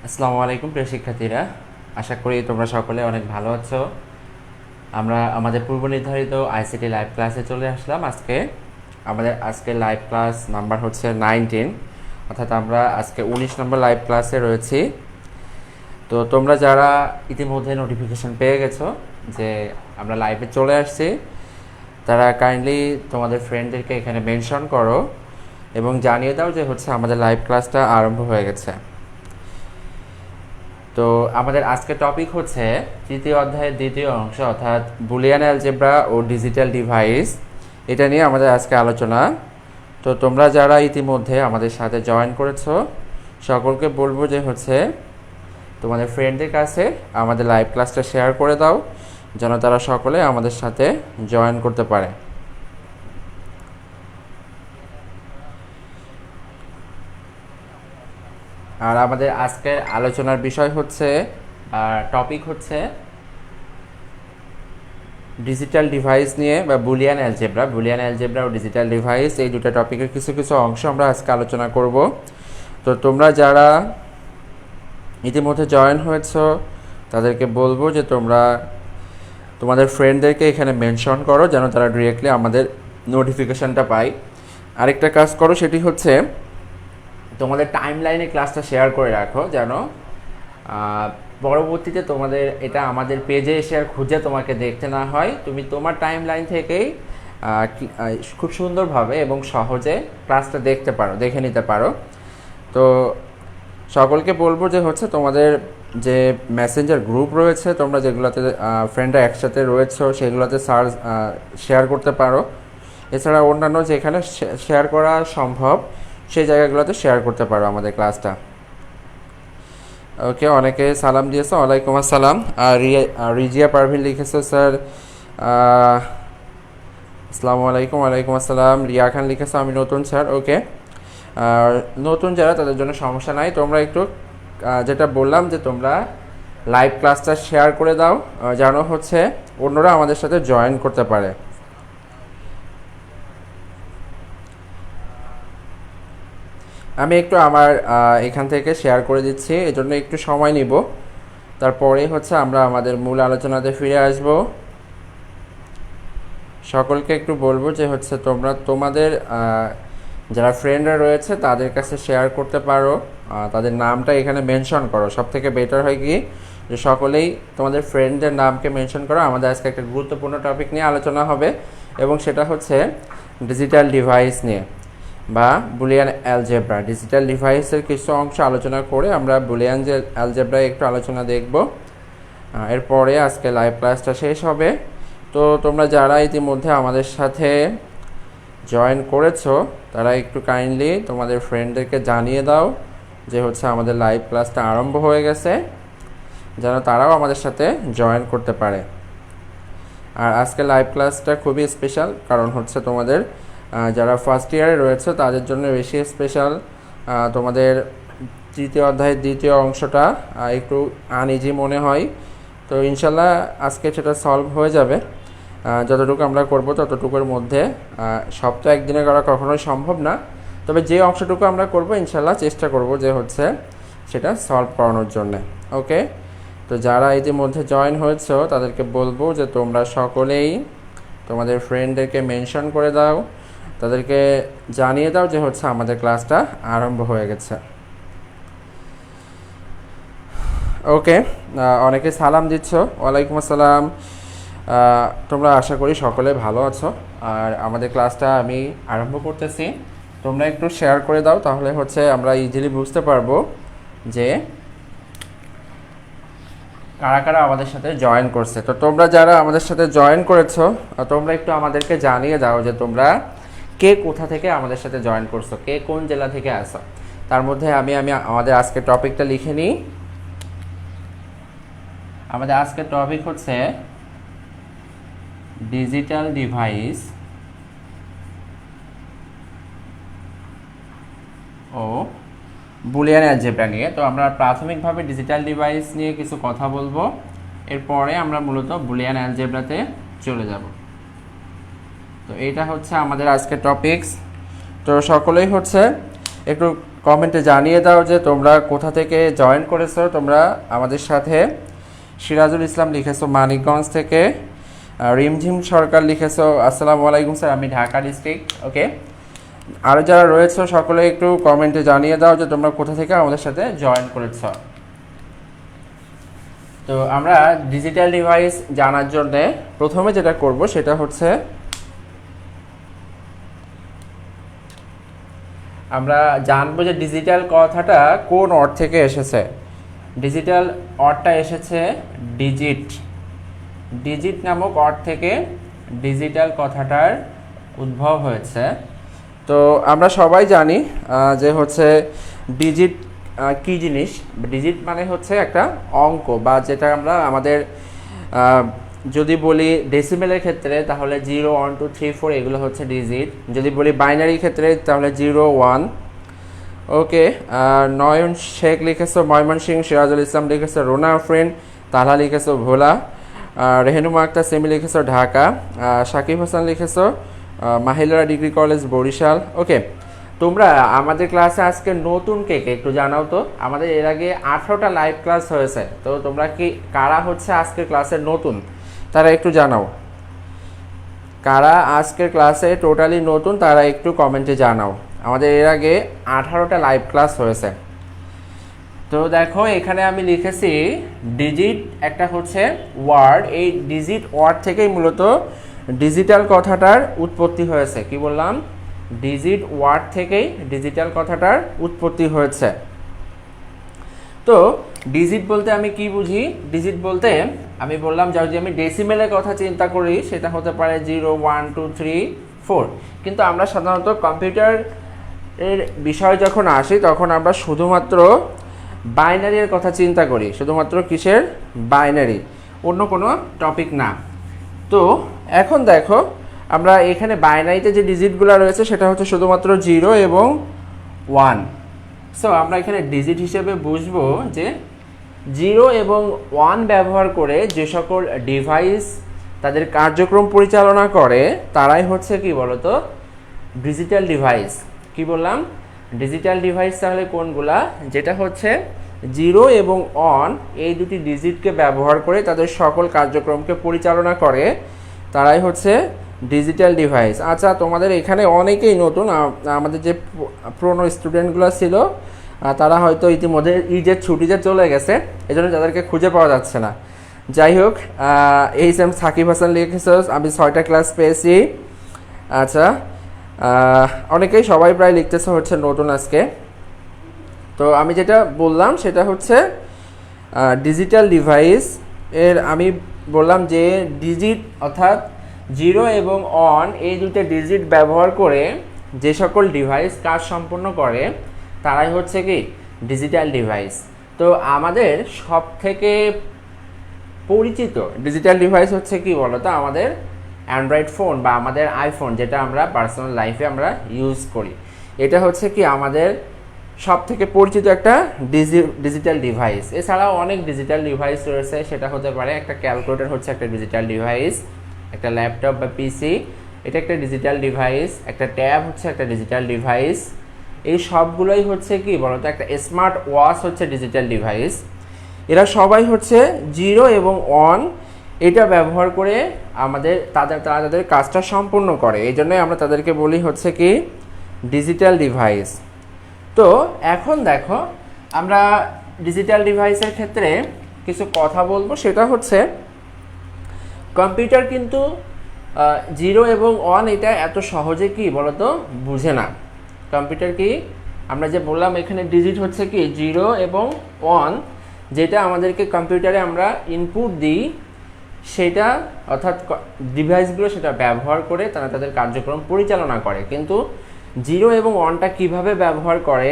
আসসালামু আলাইকুম প্রিয় শিক্ষার্থীরা, আশা করি তোমরা সকলে অনেক ভালো আছো। আমরা আমাদের পূর্ব নির্ধারিত আইসিটি লাইভ ক্লাসে চলে আসলাম। আমাদের লাইভ ক্লাস নাম্বার হচ্ছে 19, অর্থাৎ আমরা আজকে 19 নম্বর লাইভ ক্লাসে রয়েছি। তো তোমরা যারা ইতিমধ্যে নোটিফিকেশন পেয়ে গেছো যে আমরা লাইভে চলে আসছি, তারা কাইন্ডলি তোমাদের ফ্রেন্ডদেরকে এখানে মেনশন করো এবং জানিয়ে দাও যে আমাদের লাইভ ক্লাসটা আরম্ভ হয়ে গেছে। তো আমাদের আজকের টপিক হচ্ছে তৃতীয় অধ্যায়ের দ্বিতীয় অংশ, অর্থাৎ বুলিয়ান অ্যালজেব্রা ও ডিজিটাল ডিভাইস। এটা নিয়ে আমাদের আজকে আলোচনা। তো তোমরা যারা ইতিমধ্যে আমাদের সাথে জয়েন করেছো, সকলকে বলবো যে তোমাদের ফ্রেন্ডদের কাছে আমাদের লাইভ ক্লাসটা শেয়ার করে দাও, যেন তারা সকলে আমাদের সাথে জয়েন করতে পারে। আর আমাদের আজকের আলোচনার বিষয় টপিক হচ্ছে ডিজিটাল ডিভাইস নিয়ে, বা বুলিয়ান অ্যালজেব্রা ও ডিজিটাল ডিভাইস, এই দুটো টপিকের কিছু কিছু অংশ আমরা আজকে আলোচনা করব। তো তোমরা যারা ইতিমধ্যে জয়েন হয়েছো, তাদেরকে বলবো যে তোমরা তোমাদের ফ্রেন্ডদেরকে এখানে মেনশন করো, যেন তারা ডিরেক্টলি আমাদের নোটিফিকেশানটা পায়। আরেকটা কাজ করো, সেটি হচ্ছে তোমাদের টাইম লাইনে ক্লাসটা শেয়ার করে রাখো, যেন পরবর্তীতে তোমাদের এটা আমাদের পেজে এসে আর খুঁজে তোমাকে দেখতে না হয়। তুমি তোমার টাইম লাইন থেকেই খুব সুন্দরভাবে এবং সহজে ক্লাসটা দেখে নিতে পারো। তো সকলকে বলবো যে তোমাদের যে মেসেঞ্জার গ্রুপ রয়েছে, তোমরা যেগুলোতে ফ্রেন্ডরা একসাথে রয়েছে, সেগুলোতে শেয়ার করতে পারো। এছাড়া অন্যান্য যেখানে শেয়ার করা সম্ভব সেই জায়গাগুলোতে শেয়ার করতে পারো আমাদের ক্লাসটা। ওকে, অনেকে সালাম দিয়েছে, ওয়ালাইকুম আসসালাম। রিজিয়া পারভিন লিখেছে, স্যার আসসালামু আলাইকুম। ওয়ালাইকুম আসসালাম। রিয়া খান লিখেছে, আমি নতুন স্যার। ওকে, আর নতুন যারা, তাদের জন্য সমস্যা নাই। তোমরা একটু যেটা বললাম যে তোমরা লাইভ ক্লাসটা শেয়ার করে দাও, যেন অন্যরা আমাদের সাথে জয়েন করতে পারে। আমি একটু আমার এখান থেকে শেয়ার করে দিচ্ছি, এজন্য একটু সময় নিব। তারপরে আমরা আমাদের মূল আলোচনাতে ফিরে আসব। সকলকে একটু বলবো যে তোমরা তোমাদের যারা ফ্রেন্ডরা রয়েছে তাদের কাছে শেয়ার করতে পারো, তাদের নামটা এখানে মেনশন করো। সব থেকে বেটার হয় কি যে সকলেই তোমাদের ফ্রেন্ডদের নামকে মেনশন করো। আমাদের আজকে একটা গুরুত্বপূর্ণ টপিক নিয়ে আলোচনা হবে, এবং সেটা হচ্ছে ডিজিটাল ডিভাইস নিয়ে, বা বুলিয়ান অ্যালজেব্রা। ডিজিটাল ডিভাইসের কিছু অংশ আলোচনা করে আমরা বুলিয়ান অ্যালজেব্রায় একটু আলোচনা দেখব। এরপরে আজকে লাইভ ক্লাসটা শেষ হবে। তো তোমরা যারা ইতিমধ্যে আমাদের সাথে জয়েন করেছো, তারা একটু কাইন্ডলি তোমাদের ফ্রেন্ডদেরকে জানিয়ে দাও যে আমাদের লাইভ ক্লাসটা আরম্ভ হয়ে গেছে, যেন তারাও আমাদের সাথে জয়েন করতে পারে। আর আজকে লাইভ ক্লাসটা খুবই স্পেশাল, কারণ তোমাদের যারা ফার্স্ট ইয়ারে রয়েছে তাদের জন্য বেশি স্পেশাল। তোমাদের তৃতীয় অধ্যায়ের দ্বিতীয় অংশটা একটু আনইজি মনে হয়, তো ইনশাল্লাহ আজকে সেটা সলভ হয়ে যাবে। যতটুকু আমরা করব ততটুকুর মধ্যে। সব তো একদিনে করা কখনোই সম্ভব না, তবে যে অংশটুকু আমরা করব ইনশাল্লাহ চেষ্টা করব যে সেটা সলভ করানোর জন্য। ওকে, তো যারা ইতিমধ্যে জয়েন হয়েছো তাদেরকে বলবো যে তোমরা সকলেই তোমাদের ফ্রেন্ডদেরকে মেনশন করে দাও, তাদেরকে জানিয়ে দাও যে আমাদের ক্লাসটা আরম্ভ হয়ে গেছে। ওকে, অনেকে সালাম দিচ্ছ, ওয়ালাইকুম আসসালাম। তোমরা আশা করি সকলে ভালো আছো। আর আমাদের ক্লাসটা আমি আরম্ভ করতেছি, তোমরা একটু শেয়ার করে দাও, তাহলে আমরা ইজিলি বুঝতে পারবো যে কারা কারা আমাদের সাথে জয়েন করছে। তো তোমরা যারা আমাদের সাথে জয়েন করেছো, তোমরা একটু আমাদেরকে জানিয়ে দাও যে তোমরা কে কোথা থেকে আমাদের সাথে জয়েন করছো, কে কোন জেলা থেকে আসো। তার মধ্যে আমি আমাদের আজকের টপিকটা লিখে নিই। আমাদের আজকের টপিক হচ্ছে ডিজিটাল ডিভাইস ও বুলিয়ান অ্যালজেব্রা নিয়ে। তো আমরা প্রাথমিকভাবে ডিজিটাল ডিভাইস নিয়ে কিছু কথা বলবো, এরপরে আমরা মূলত বুলিয়ান অ্যালজেব্রাতে চলে যাব। তো এইটা আমাদের আজকের টপিকস। তো সকলেই একটু কমেন্টে জানিয়ে দাও যে তোমরা কোথা থেকে জয়েন করেছো। তোমরা আমাদের সাথে সিরাজুল ইসলাম লিখেছো মানিকগঞ্জ থেকে, রিমঝিম সরকার লিখেছো আসসালামু আলাইকুম স্যার, আমি ঢাকা ডিস্ট্রিক্ট। ওকে, আরও যারা রয়েছে সকলে একটু কমেন্টে জানিয়ে দাও যে তোমরা কোথা থেকে আমাদের সাথে জয়েন করেছ। তো আমরা ডিজিটাল ডিভাইস জানার জন্য প্রথমে যেটা করব সেটা হচ্ছে আমরা জানবো যে ডিজিটাল কথাটা কোন অর্থ থেকে এসেছে। ডিজিটাল অর্থটা এসেছে ডিজিট, ডিজিট নামক অর্থ থেকে ডিজিটাল কথাটার উদ্ভব হয়েছে। তো আমরা সবাই জানি যে হচ্ছে ডিজিট কী জিনিস। ডিজিট মানে হচ্ছে একটা অঙ্ক, বা যেটা আমরা আমাদের যদি বলি ডেসিমেলের ক্ষেত্রে তাহলে 0 1 2 3 4 এগুলো হচ্ছে ডিজিট। যদি বলি বাইনারি ক্ষেত্রে তাহলে 0 1। ওকে, নয়ন শেখ লিখেছো ময়মনসিংহ, সিরাজুল ইসলাম লিখেছো রোনা ফ্রেন্ড, তাহা লিখেছো ভোলা, রেহেনুমা আক্তার সেমি লিখেছো ঢাকা, সাকিব হাসান লিখেছো Mahilara Degree College Barishal. Okay, তোমরা আমাদের ক্লাসে আজকে নতুন কে একটু জানাও তো। আমাদের এর আগে 18টা লাইভ ক্লাস হয়েছে, তো তোমরা কি কারা হচ্ছে আজকের ক্লাসে নতুন তারা একটু জানাও। কারা আজকের ক্লাসে টোটালি নতুন তারা একটু কমেন্টে জানাও। আমাদের এর আগে 18টা লাইভ ক্লাস হয়েছে। তো দেখো এখানে আমি লিখেছি ডিজিট একটা হচ্ছে ওয়ার্ড, এই ডিজিট ওয়ার্ড থেকেই মূলত ডিজিটাল কথাটার উৎপত্তি হয়েছে। কি বললাম? ডিজিট ওয়ার্ড থেকেই ডিজিটাল কথাটার উৎপত্তি হয়েছে। তো ডিজিট বলতে আমি কি বুঝি? ডিজিট বলতে আমি বললাম যদি আমি ডেসিমেলের কথা চিন্তা করি সেটা হতে পারে 0 1 2 3 4, কিন্তু আমরা সাধারণত কম্পিউটার এর বিষয় যখন আসি তখন আমরা শুধুমাত্র বাইনারির কথা চিন্তা করি। শুধুমাত্র কিসের? বাইনারি, অন্য কোনো টপিক না। তো এখন দেখো আমরা এখানে বাইনারিতে যে ডিজিটগুলো রয়েছে সেটা হচ্ছে শুধুমাত্র 0 এবং 1। সো আমরা এখানে ডিজিট হিসেবে বুঝবো যে 0 এবং 1 ব্যবহার করে যে সকল ডিভাইস তাদের কার্যক্রম পরিচালনা করে তারাই হচ্ছে কি বলতো ডিজিটাল ডিভাইস। কি বললাম? ডিজিটাল ডিভাইস তাহলে কোনগুলা? যেটা হচ্ছে 0 এবং 1 এই দুটি ডিজিটকে ব্যবহার করে তাদের সকল কার্যক্রমকে পরিচালনা করে তারাই হচ্ছে ডিজিটাল ডিভাইস। আচ্ছা, তোমাদের এখানে অনেকেই নতুন, আমাদের যে পুরনো স্টুডেন্টগুলো ছিল তারা হয়তো ইতিমধ্যে ঈদের ছুটিতে চলে গেছে, এজন্য তাদেরকে খুঁজে পাওয়া যাচ্ছে না। যাই হোক, এইচ.এম. সাকিব হাসান লিখেছে আমি 6টা ক্লাস পেয়েছি। আচ্ছা, অনেকেই সবাই প্রায় লিখতেছে হচ্ছে নতুন আজকে। তো আমি যেটা বললাম সেটা হচ্ছে ডিজিটাল ডিভাইস এর আমি বললাম যে ডিজিট অর্থাৎ 0 এবং 1 এই দুটো ডিজিট ব্যবহার করে যে সকল ডিভাইস কাজ সম্পন্ন করে তারাই হচ্ছে কি ডিজিটাল ডিভাইস। তো আমাদের সব থেকে পরিচিত ডিজিটাল ডিভাইস হচ্ছে কি বলতো আমাদের অ্যান্ড্রয়েড ফোন বা আমাদের আইফোন, যেটা আমরা পার্সোনাল লাইফে আমরা ইউজ করি। এটা হচ্ছে কি আমাদের সব থেকে পরিচিত একটা ডিজিটাল ডিভাইস। এছাড়াও অনেক ডিজিটাল ডিভাইস রয়েছে, সেটা হতে পারে একটা ক্যালকুলেটর হচ্ছে একটা ডিজিটাল ডিভাইস, একটা ল্যাপটপ বা পিসি এটা একটা ডিজিটাল ডিভাইস, একটা ট্যাব হচ্ছে একটা ডিজিটাল ডিভাইস। এই সবগুলোই হচ্ছে কি বলতো একটা স্মার্ট ওয়াচ হচ্ছে ডিজিটাল ডিভাইস। এরা সবাই হচ্ছে 0 এবং 1 এটা ব্যবহার করে তারা তাদের কাজটা সম্পূর্ণ করে, এই জন্যই আমরা তাদেরকে বলি হচ্ছে কি ডিজিটাল ডিভাইস। তো এখন দেখো আমরা ডিজিটাল ডিভাইসের ক্ষেত্রে কিছু কথা বলবো, সেটা হচ্ছে কম্পিউটার কিন্তু 0 এবং 1 এটা এত সহজে কি বলতো বুঝে না। কম্পিউটার কি আমরা যে বললাম এখানে ডিজিট হচ্ছে কি 0 এবং 1, যেটা আমাদেরকে কম্পিউটারে আমরা ইনপুট দিই সেটা অর্থাৎ ডিভাইসগুলো সেটা ব্যবহার করে তারা তাদের কার্যক্রম পরিচালনা করে। কিন্তু 0 এবং 1টা কীভাবে ব্যবহার করে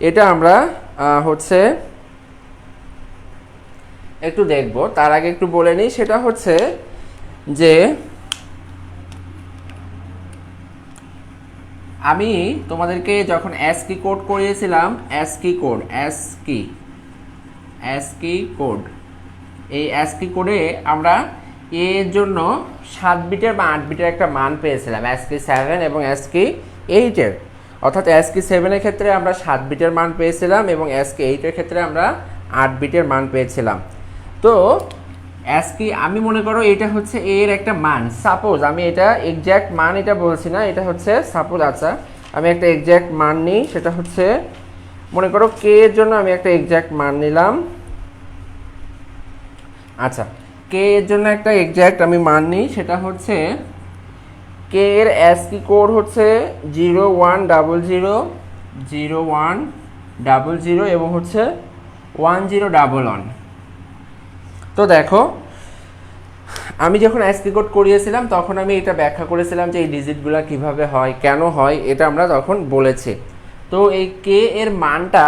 এটা আমরা হচ্ছে একটু দেখব। তার আগে একটু বলে নিই, সেটা হচ্ছে যে আমি তোমাদেরকে যখন অ্যাসকি কোড করিয়েছিলাম, অ্যাসকি কোড এই অ্যাসকি কোডে আমরা এর জন্য 7 বিটের বা 8 বিটের একটা মান পেয়েছিলাম, অ্যাসকি 7 এবং অ্যাসকি 8-এর। অর্থাৎ ASCII 7 এর ক্ষেত্রে আমরা 7 বিটের মান পেয়েছিলাম এবং ASCII 8 এর ক্ষেত্রে আমরা 8 বিটের মান পেয়েছিলাম। তো ASCII আমি মনে করো এটা হচ্ছে এর একটা মান, সাপোজ আমি এটা এক্স্যাক্ট মান এটা বলছি না, এটা হচ্ছে সাপোজ। আচ্ছা আমি একটা এক্স্যাক্ট মান নিই, সেটা হচ্ছে মনে করো কে এর জন্য আমি একটা এক্স্যাক্ট মান নিলাম। আচ্ছা কে এর জন্য একটা এক্স্যাক্ট আমি মান নিই, সেটা হচ্ছে কে এর ASCII কোড হচ্ছে 0100 এবং হচ্ছে 1011। তো দেখো আমি যখন ASCII কোড করিয়েছিলাম তখন আমি এটা ব্যাখ্যা করেছিলাম যে এই ডিজিটগুলো কিভাবে হয়, কেন হয়, এটা আমরা তখন বলেছি। তো এই কে এর মানটা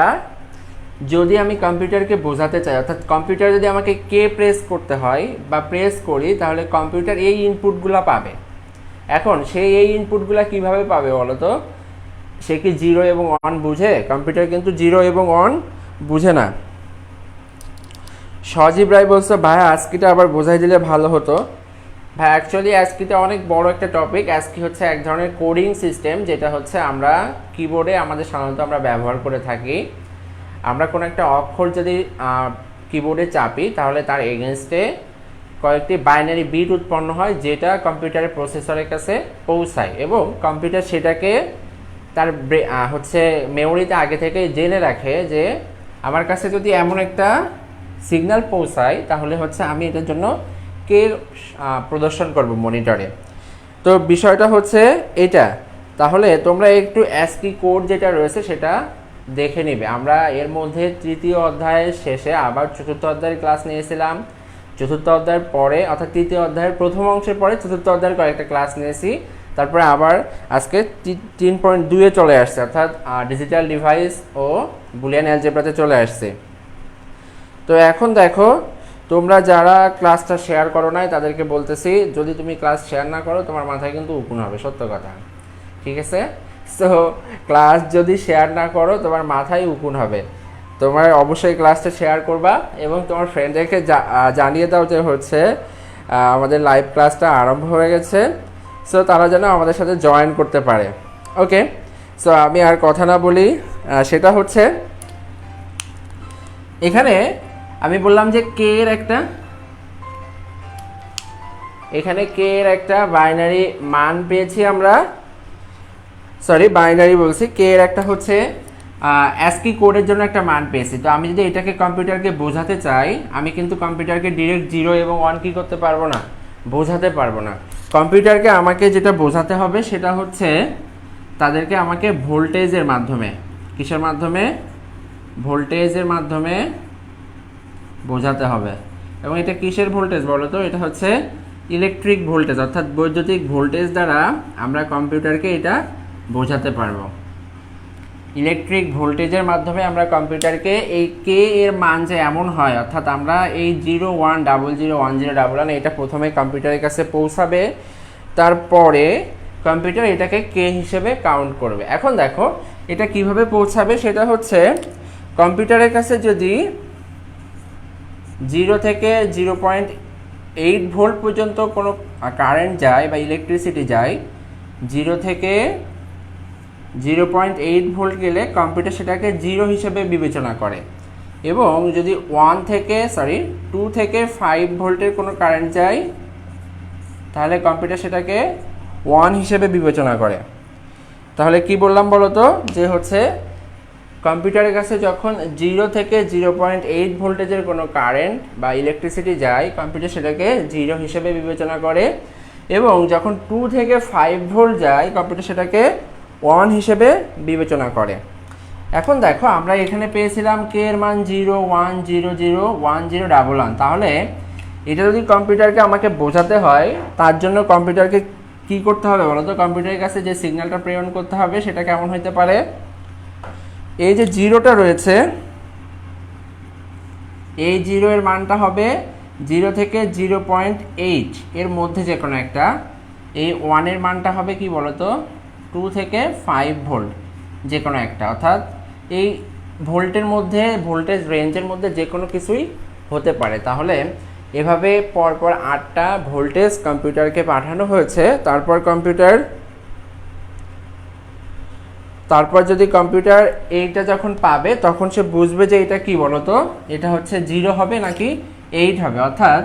যদি আমি কম্পিউটারকে বোঝাতে চাই, অর্থাৎ কম্পিউটার যদি আমাকে কে প্রেস করতে হয় বা প্রেস করি, তাহলে কম্পিউটার এই ইনপুটগুলো পাবে। এখন সেই এই ইনপুটগুলো কিভাবে পাবে বলো তো? সে কি 0 এবং 1 বুঝে? কম্পিউটার কিন্তু 0 এবং 1 বুঝে না। সজীব রায় বলছে ভাই ASCIIটা আবার বোঝাই দিলে ভালো হতো। ভাই অ্যাকচুয়ালি ASCIIটা অনেক বড় একটা টপিক। ASCII হচ্ছে এক ধরনের কোডিং সিস্টেম, যেটা হচ্ছে আমরা কিবোর্ডে আমাদের সাধারণত আমরা ব্যবহার করে থাকি। আমরা কোনো একটা অক্ষর যদি কিবোর্ডে চাপি তাহলে তার এগেনস্টে কয়েকটি বাইনারি বিট উৎপন্ন হয়, যেটা কম্পিউটারের প্রসেসরের কাছে পৌঁছায় এবং কম্পিউটার সেটাকে তার হচ্ছে মেমোরিতে আগে থেকে জেনে রাখে যে আমার কাছে যদি এমন একটা সিগন্যাল পৌঁছায় তাহলে হচ্ছে আমি এটার জন্য কে প্রদর্শন করব মনিটরে। তো বিষয়টা হচ্ছে এটা। তাহলে তোমরা একটু ASCII কোড যেটা রয়েছে সেটা দেখে নিবে। আমরা এর মধ্যে তৃতীয় অধ্যায়ের শেষে আবার চতুর্থ অধ্যায়ের ক্লাস নিয়েছিলাম। চতুর্থ অধ্যায়ের পরে অর্থাৎ তৃতীয় অধ্যায়ের প্রথম অংশের পরে চতুর্থ অধ্যায়ের কয়েকটা ক্লাস নিয়েছি। তারপরে আবার আজকে 3.2-এ চলে আসছে, অর্থাৎ ডিজিটাল ডিভাইস ও বুলিয়ান অ্যালজেব্রাতে চলে আসছে। তো এখন দেখো তোমরা যারা ক্লাসটা শেয়ার করো নাই তাদেরকে বলতেছি, যদি তুমি ক্লাস শেয়ার না করো তোমার মাথায় কিন্তু উকুন হবে, সত্য কথা, ঠিক আছে? সো ক্লাস যদি শেয়ার না করো তোমার মাথায় উকুন হবে। তোমার অবশ্যই ক্লাসটা শেয়ার করবা এবং তোমার ফ্রেন্ডদেরকে জানিয়ে দাও যে হচ্ছে আমাদের লাইভ ক্লাসটা আরম্ভ হয়ে গেছে, সো তারা যেন আমাদের সাথে জয়েন করতে পারে। ওকে, সো আমি আর কথা না বলি, সেটা হচ্ছে এখানে আমি বললাম যে কে এর একটা বাইনারি মান পেয়েছি আমরা, সরি বাইনারি বলছি, কে এর একটা হচ্ছে ASCII কোডের জন্য একটা মান পেয়েছি। তো আমি যদি এটাকে কম্পিউটারকে বোঝাতে চাই, আমি কিন্তু কম্পিউটারকে ডিরেক্ট 0 এবং 1 কি করতে পারবো না, বোঝাতে পারবো না। কম্পিউটারকে আমাকে যেটা বোঝাতে হবে সেটা হচ্ছে তাদেরকে আমাকে ভোল্টেজের মাধ্যমে, কিসের মাধ্যমে? ভোল্টেজের মাধ্যমে বোঝাতে হবে। এবং এটা কিসের ভোল্টেজ বলো তো? এটা হচ্ছে ইলেকট্রিক ভোল্টেজ, অর্থাৎ বৈদ্যুতিক ভোল্টেজ দ্বারা আমরা কম্পিউটারকে এটা বোঝাতে পারবো। ইলেকট্রিক ভোল্টেজের মাধ্যমে আমরা কম্পিউটারকে এই কে এর মান যে এমন হয়, অর্থাৎ আমরা এই 01001011 এটা প্রথমে কম্পিউটারের কাছে পৌঁছাবে, তারপরে কম্পিউটার এটাকে কে হিসেবে কাউন্ট করবে। এখন দেখো এটা কিভাবে পৌঁছাবে, সেটা হচ্ছে কম্পিউটারের কাছে যদি 0 থেকে 0.8 ভোল্ট পর্যন্ত কোনো কারেন্ট যায় বা ইলেকট্রিসিটি যায়, 0 থেকে 0.8 ভোল্ট গেলে কম্পিউটার সেটাকে 0 হিসেবে বিবেচনা করে। এবং যদি 2 থেকে 5 ভোল্টের কোনো কারেন্ট যায় তাহলে কম্পিউটার সেটাকে 1 হিসেবে বিবেচনা করে। তাহলে কি বললাম বলো তো? যে হচ্ছে কম্পিউটারের কাছে যখন 0 থেকে 0.8 ভোল্টেজের কোনো কারেন্ট বা ইলেকট্রিসিটি যায়, কম্পিউটার সেটাকে 0 হিসেবে বিবেচনা করে। এবং যখন 2 থেকে 5 ভোল্ট যায়, কম্পিউটার সেটাকে 1 হিসেবে বিবেচনা করে। এখন দেখো আমরা এখানে পেয়েছিলাম কে এর মান 01001011। তাহলে এটা যদি কম্পিউটারকে আমাকে বোঝাতে হয়, তার জন্য কম্পিউটারকে কি করতে হবে বলো তো? কম্পিউটারের কাছে যে সিগন্যালটা প্রেরণ করতে হবে সেটা কেমন হতে পারে? এই যে 0টা রয়েছে, এই 0 এর মানটা হবে 0 থেকে 0.8 এর মধ্যে যে কোনো একটা। এই 1 এর মানটা হবে কি বলতো? 2 থেকে 5 ভোল্ট যে কোনো একটা, অর্থাৎ এই ভোল্টের মধ্যে, ভোল্টেজ রেঞ্জের মধ্যে যে কোনো কিছুই হতে পারে। তাহলে এভাবে পরপর 8টা ভোল্টেজ কম্পিউটারকে পাঠানো হয়েছে। তারপর তারপর যদি কম্পিউটার এইটা যখন পাবে তখন সে বুঝবে যে এটা কি বলতো, এটা হচ্ছে 0 হবে নাকি 8 হবে। অর্থাৎ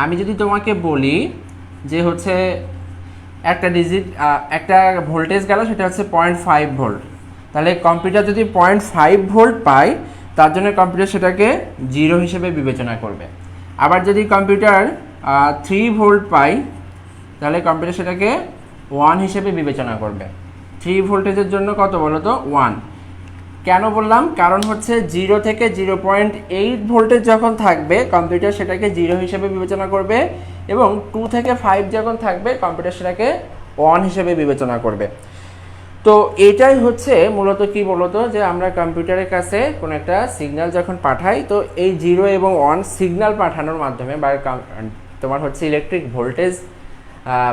আমি যদি তোমাকে বলি যে হচ্ছে একটা ডিজিট একটা ভোল্টেজ গেল, সেটা হচ্ছে 0.5 ভোল্ট, তাহলে কম্পিউটার যদি 0.5 ভোল্ট পায় তার জন্য কম্পিউটার সেটাকে 0 হিসেবে বিবেচনা করবে। আবার যদি কম্পিউটার 3 ভোল্ট পায় তাহলে কম্পিউটার সেটাকে 1 হিসেবে বিবেচনা করবে। 3 ভোল্টেজের জন্য কত বলো তো, 1। কেন বললাম, কারণ হচ্ছে 0 থেকে 0.8 ভোল্টেজ যখন থাকবে কম্পিউটার সেটাকে 0 হিসেবে বিবেচনা করবে, এবং 2 থেকে 5 যখন থাকবে কম্পিউটার সেটাকে 1 হিসেবে বিবেচনা করবে। তো এটাই হচ্ছে মূলত কি বলতো, যে আমরা কম্পিউটারের কাছে কোনো একটা সিগন্যাল যখন পাঠাই, তো এই 0 এবং 1 সিগন্যাল পাঠানোর মাধ্যমে বা তোমার হচ্ছে ইলেকট্রিক ভোল্টেজ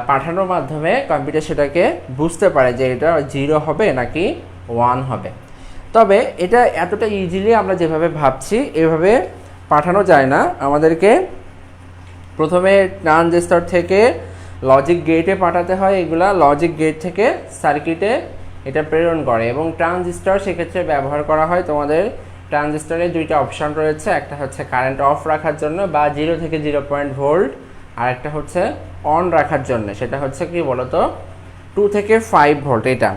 পাঠানোর মাধ্যমে কম্পিউটার সেটাকে বুঝতে পারে যে এটা 0 হবে নাকি 1 হবে। তবে এটা এতটা ইজিলি আমরা যেভাবে ভাবছি এভাবে পাঠানো যায় না। আমাদেরকে প্রথমে ট্রানজিস্টর থেকে লজিক গেটে পাঠাতে হয়, এগুলা লজিক গেট থেকে সার্কিটে এটা প্রেরণ করে, এবং ট্রানজিস্টর সেক্ষেত্রে ব্যবহার করা হয়। তোমাদের ট্রানজিস্টরে দুইটা অপশন রয়েছে, একটা হচ্ছে কারেন্ট অফ রাখার জন্য বা 0 থেকে 0 ভোল্ট, আর একটা হচ্ছে অন রাখার জন্য, সেটা হচ্ছে কি বলতো 2 থেকে 5 ভোল্ট। এটা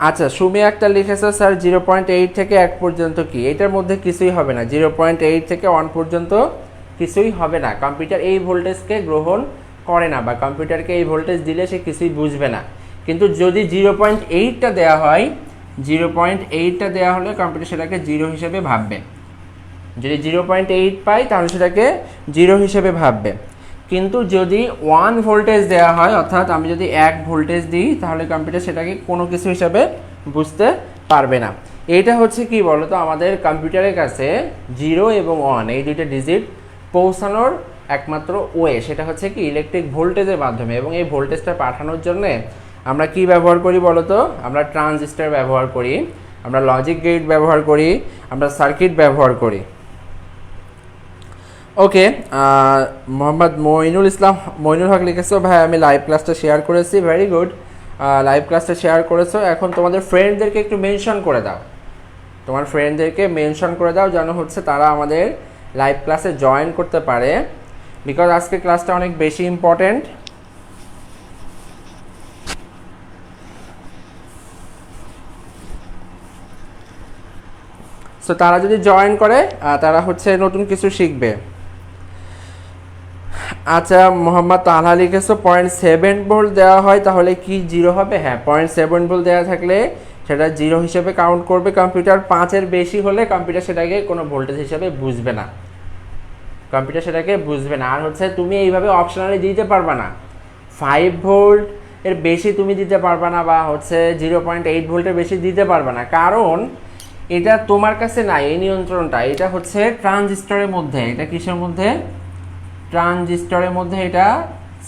আচ্ছা, সুমি একটা লিখেছে স্যার 0.8 থেকে 1 পর্যন্ত কি? এটার মধ্যে কিছুই হবে না। 0.8 থেকে 1 পর্যন্ত কিছুই হবে না। কম্পিউটার এই ভোল্টেজকে গ্রহণ করে না, বা কম্পিউটারকে এই ভোল্টেজ দিলে সে কিছুই বুঝবে না। কিন্তু যদি 0.8টা দেওয়া হয়, 0.8টা দেওয়া হলে কম্পিউটার সেটাকে 0 হিসেবে ভাববে। যদি 0.8 পাই তাহলে সেটাকে 0 হিসেবে ভাববে। কিন্তু যদি 1 ভোল্টেজ দেওয়া হয়, অর্থাৎ আমি যদি 1 ভোল্টেজ দিই, তাহলে কম্পিউটার সেটাকে কোনো কিছু হিসাবে বুঝতে পারবে না। এইটা হচ্ছে কি বলতো, আমাদের কম্পিউটারের কাছে 0 এবং 1 এই দুইটা ডিজিট পৌঁছানোর একমাত্র ওয়ে, সেটা হচ্ছে কি ইলেকট্রিক ভোল্টেজের মাধ্যমে। এবং এই ভোল্টেজটা পাঠানোর জন্য আমরা কি ব্যবহার করি বলতো, আমরা ট্রানজিস্টর ব্যবহার করি, আমরা লজিক গেট ব্যবহার করি, আমরা সার্কিট ব্যবহার করি। ওকে, মোহাম্মদ মইনুল হক লিখেছো, ভাই আমি লাইভ ক্লাসটা শেয়ার করেছি। ভেরি গুড, লাইভ ক্লাসটা শেয়ার করেছো। এখন তোমাদের ফ্রেন্ডদেরকে একটু মেনশন করে দাও, তোমার ফ্রেন্ডদেরকে মেনশন করে দাও যেন হচ্ছে তারা আমাদের লাইভ ক্লাসে জয়েন করতে পারে, বিকজ আজকে ক্লাসটা অনেক বেশি ইম্পর্টেন্ট। সো তারা যদি জয়েন করে তারা হচ্ছে নতুন কিছু শিখবে। আচ্ছা, মোহাম্মদ তালহা লিখেছো 0.7 ভোল্ট দেওয়া হয় তাহলে কি 0 হবে? হ্যাঁ, 0.7 ভোল্ট দেওয়া থাকলে সেটা 0 হিসেবে কাউন্ট করবে কম্পিউটার। 5-এর বেশি হলে কম্পিউটার সেটাকে কোনো ভোল্টেজ হিসেবে বুঝবে না, কম্পিউটার সেটাকে বুঝবে না। আর হচ্ছে তুমি এইভাবে অপশনালি দিতে পারবা না, 5 ভোল্ট এর বেশি তুমি দিতে পারবা না, বা হচ্ছে 0.8 ভোল্টের বেশি দিতে পারবা না, কারণ এটা তোমার কাছে নাই এই নিয়ন্ত্রণটা। এটা হচ্ছে ট্রানজিস্টরের মধ্যে, এটা কিসের মধ্যে, ট্রানজিস্টরের মধ্যে এটা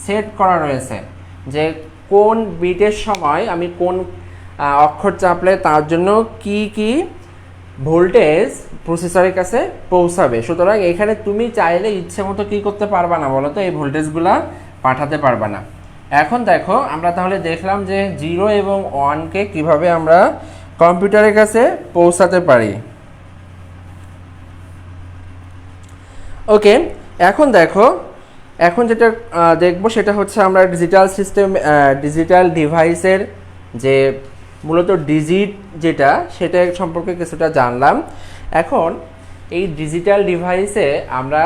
সেট করা রয়েছে যে কোন বিটের সময় আমি কোন অক্ষর চাপলে তার জন্য কি কি ভোল্টেজ প্রসেসরের কাছে পৌঁছাবে। সুতরাং এখানে তুমি চাইলে ইচ্ছে মতো কী করতে পারবা না বলো তো, এই ভোল্টেজগুলা পাঠাতে পারবা না। এখন দেখো আমরা তাহলে দেখলাম যে 0 এবং 1কে কিভাবে আমরা কম্পিউটারের কাছে পৌঁছাতে পারি। ওকে, এখন দেখো, এখন যেটা দেখবো সেটা হচ্ছে আমরা ডিজিটাল সিস্টেম, ডিজিটাল ডিভাইসের যে মূলত ডিজিট যেটা, সেটা সম্পর্কে কিছুটা জানলাম। এখন এই ডিজিটাল ডিভাইসে আমরা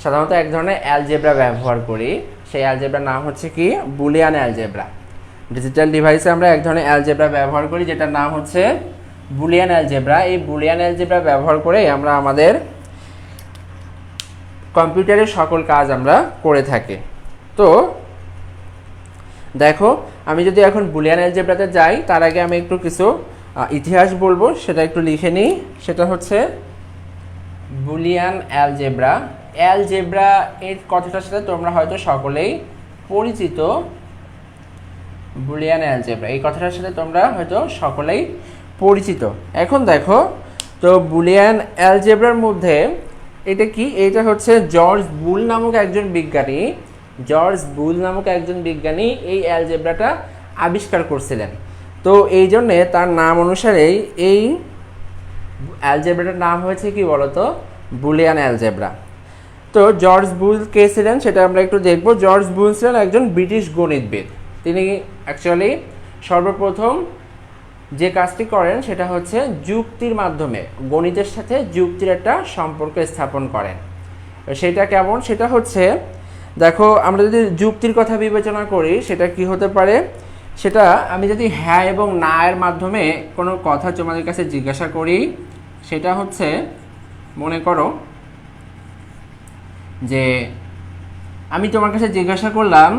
সাধারণত এক ধরনের অ্যালজেব্রা ব্যবহার করি, সেই অ্যালজেব্রার নাম হচ্ছে কি বুলিয়ান অ্যালজেব্রা। ডিজিটাল ডিভাইসে আমরা এক ধরনের অ্যালজেব্রা ব্যবহার করি যেটার নাম হচ্ছে বুলিয়ান অ্যালজেব্রা। এই বুলিয়ান অ্যালজেব্রা ব্যবহার করে আমরা আমাদের কম্পিউটারের সকল কাজ আমরা করে থাকি। তো দেখো, আমি যদি এখন বুলিয়ান অ্যালজেব্রাতে যাই তার আগে আমি একটু কিছু ইতিহাস বলবো, সেটা একটু লিখে নিই। সেটা হচ্ছে বুলিয়ান অ্যালজেব্রা। অ্যালজেব্রা এর কথাটার সাথে তোমরা হয়তো সকলেই পরিচিত। বুলিয়ান অ্যালজেব্রা এই কথাটার সাথে তোমরা হয়তো সকলেই পরিচিত। এখন দেখো, তো বুলিয়ান অ্যালজেব্রার মধ্যে এটা কি, এটা হচ্ছে জর্জ বুল নামক একজন বিজ্ঞানী এই অ্যালজেব্রাটা আবিষ্কার করছিলেন। তো এই জন্যে তার নাম অনুসারেই এই অ্যালজেব্রাটার নাম হয়েছে কি বলতো, বুলিয়ান অ্যালজেব্রা। তো জর্জ বুল কে ছিলেন সেটা আমরা একটু দেখব। জর্জ বুল ছিলেন একজন ব্রিটিশ গণিতবিদ। তিনি অ্যাকচুয়ালি সর্বপ্রথম যে কাজটি করেন সেটা হচ্ছে যুক্তির মাধ্যমে গণিতের সাথে যুক্তির একটা সম্পর্ক স্থাপন করেন। সেটা কেমন, সেটা হচ্ছে দেখো আমরা যদি যুক্তির কথা বিবেচনা করি সেটা কি হতে পারে, সেটা আমি যদি হ্যাঁ এবং না এর মাধ্যমে কোনো কথা তোমাদের কাছে জিজ্ঞাসা করি, সেটা হচ্ছে মনে করো যে আমি তোমার কাছে জিজ্ঞাসা করলাম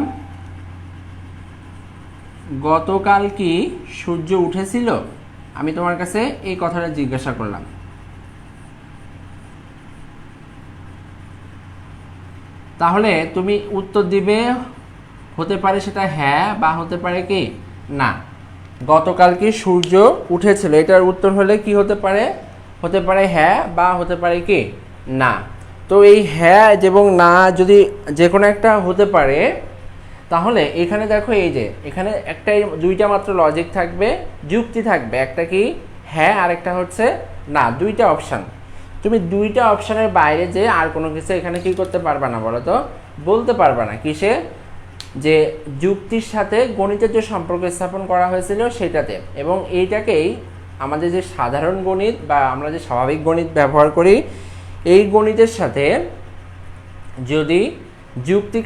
গতকাল কি সূর্য উঠেছিল, আমি তোমার কাছে এই কথাটা জিজ্ঞাসা করলাম। তাহলে তুমি উত্তর দিবে হতে পারে সেটা হ্যাঁ বা হতে পারে কি না। গতকাল কি সূর্য উঠেছিল, এটার উত্তর হলে কি হতে পারে, হতে পারে হ্যাঁ বা হতে পারে কি না। তো এই হ্যাঁ এবং না যদি যে কোনো একটা হতে পারে, তাহলে এখানে দেখো এই যে এখানে একটাই দুইটা মাত্র লজিক থাকবে, যুক্তি থাকবে, একটা কি হ্যাঁ আর একটা হচ্ছে না, দুইটা অপশান। তুমি দুইটা অপশানের বাইরে যে আর কোনো কিছু এখানে কি করতে পারবা না বলো তো, বলতে পারবা না। কিসে, যে যুক্তির সাথে গণিতের যে সম্পর্ক স্থাপন করা হয়েছিল সেটাতে। এবং এইটাকেই আমাদের যে সাধারণ গণিত বা আমরা যে স্বাভাবিক গণিত ব্যবহার করি, এই গণিতের সাথে যদি যুক্তি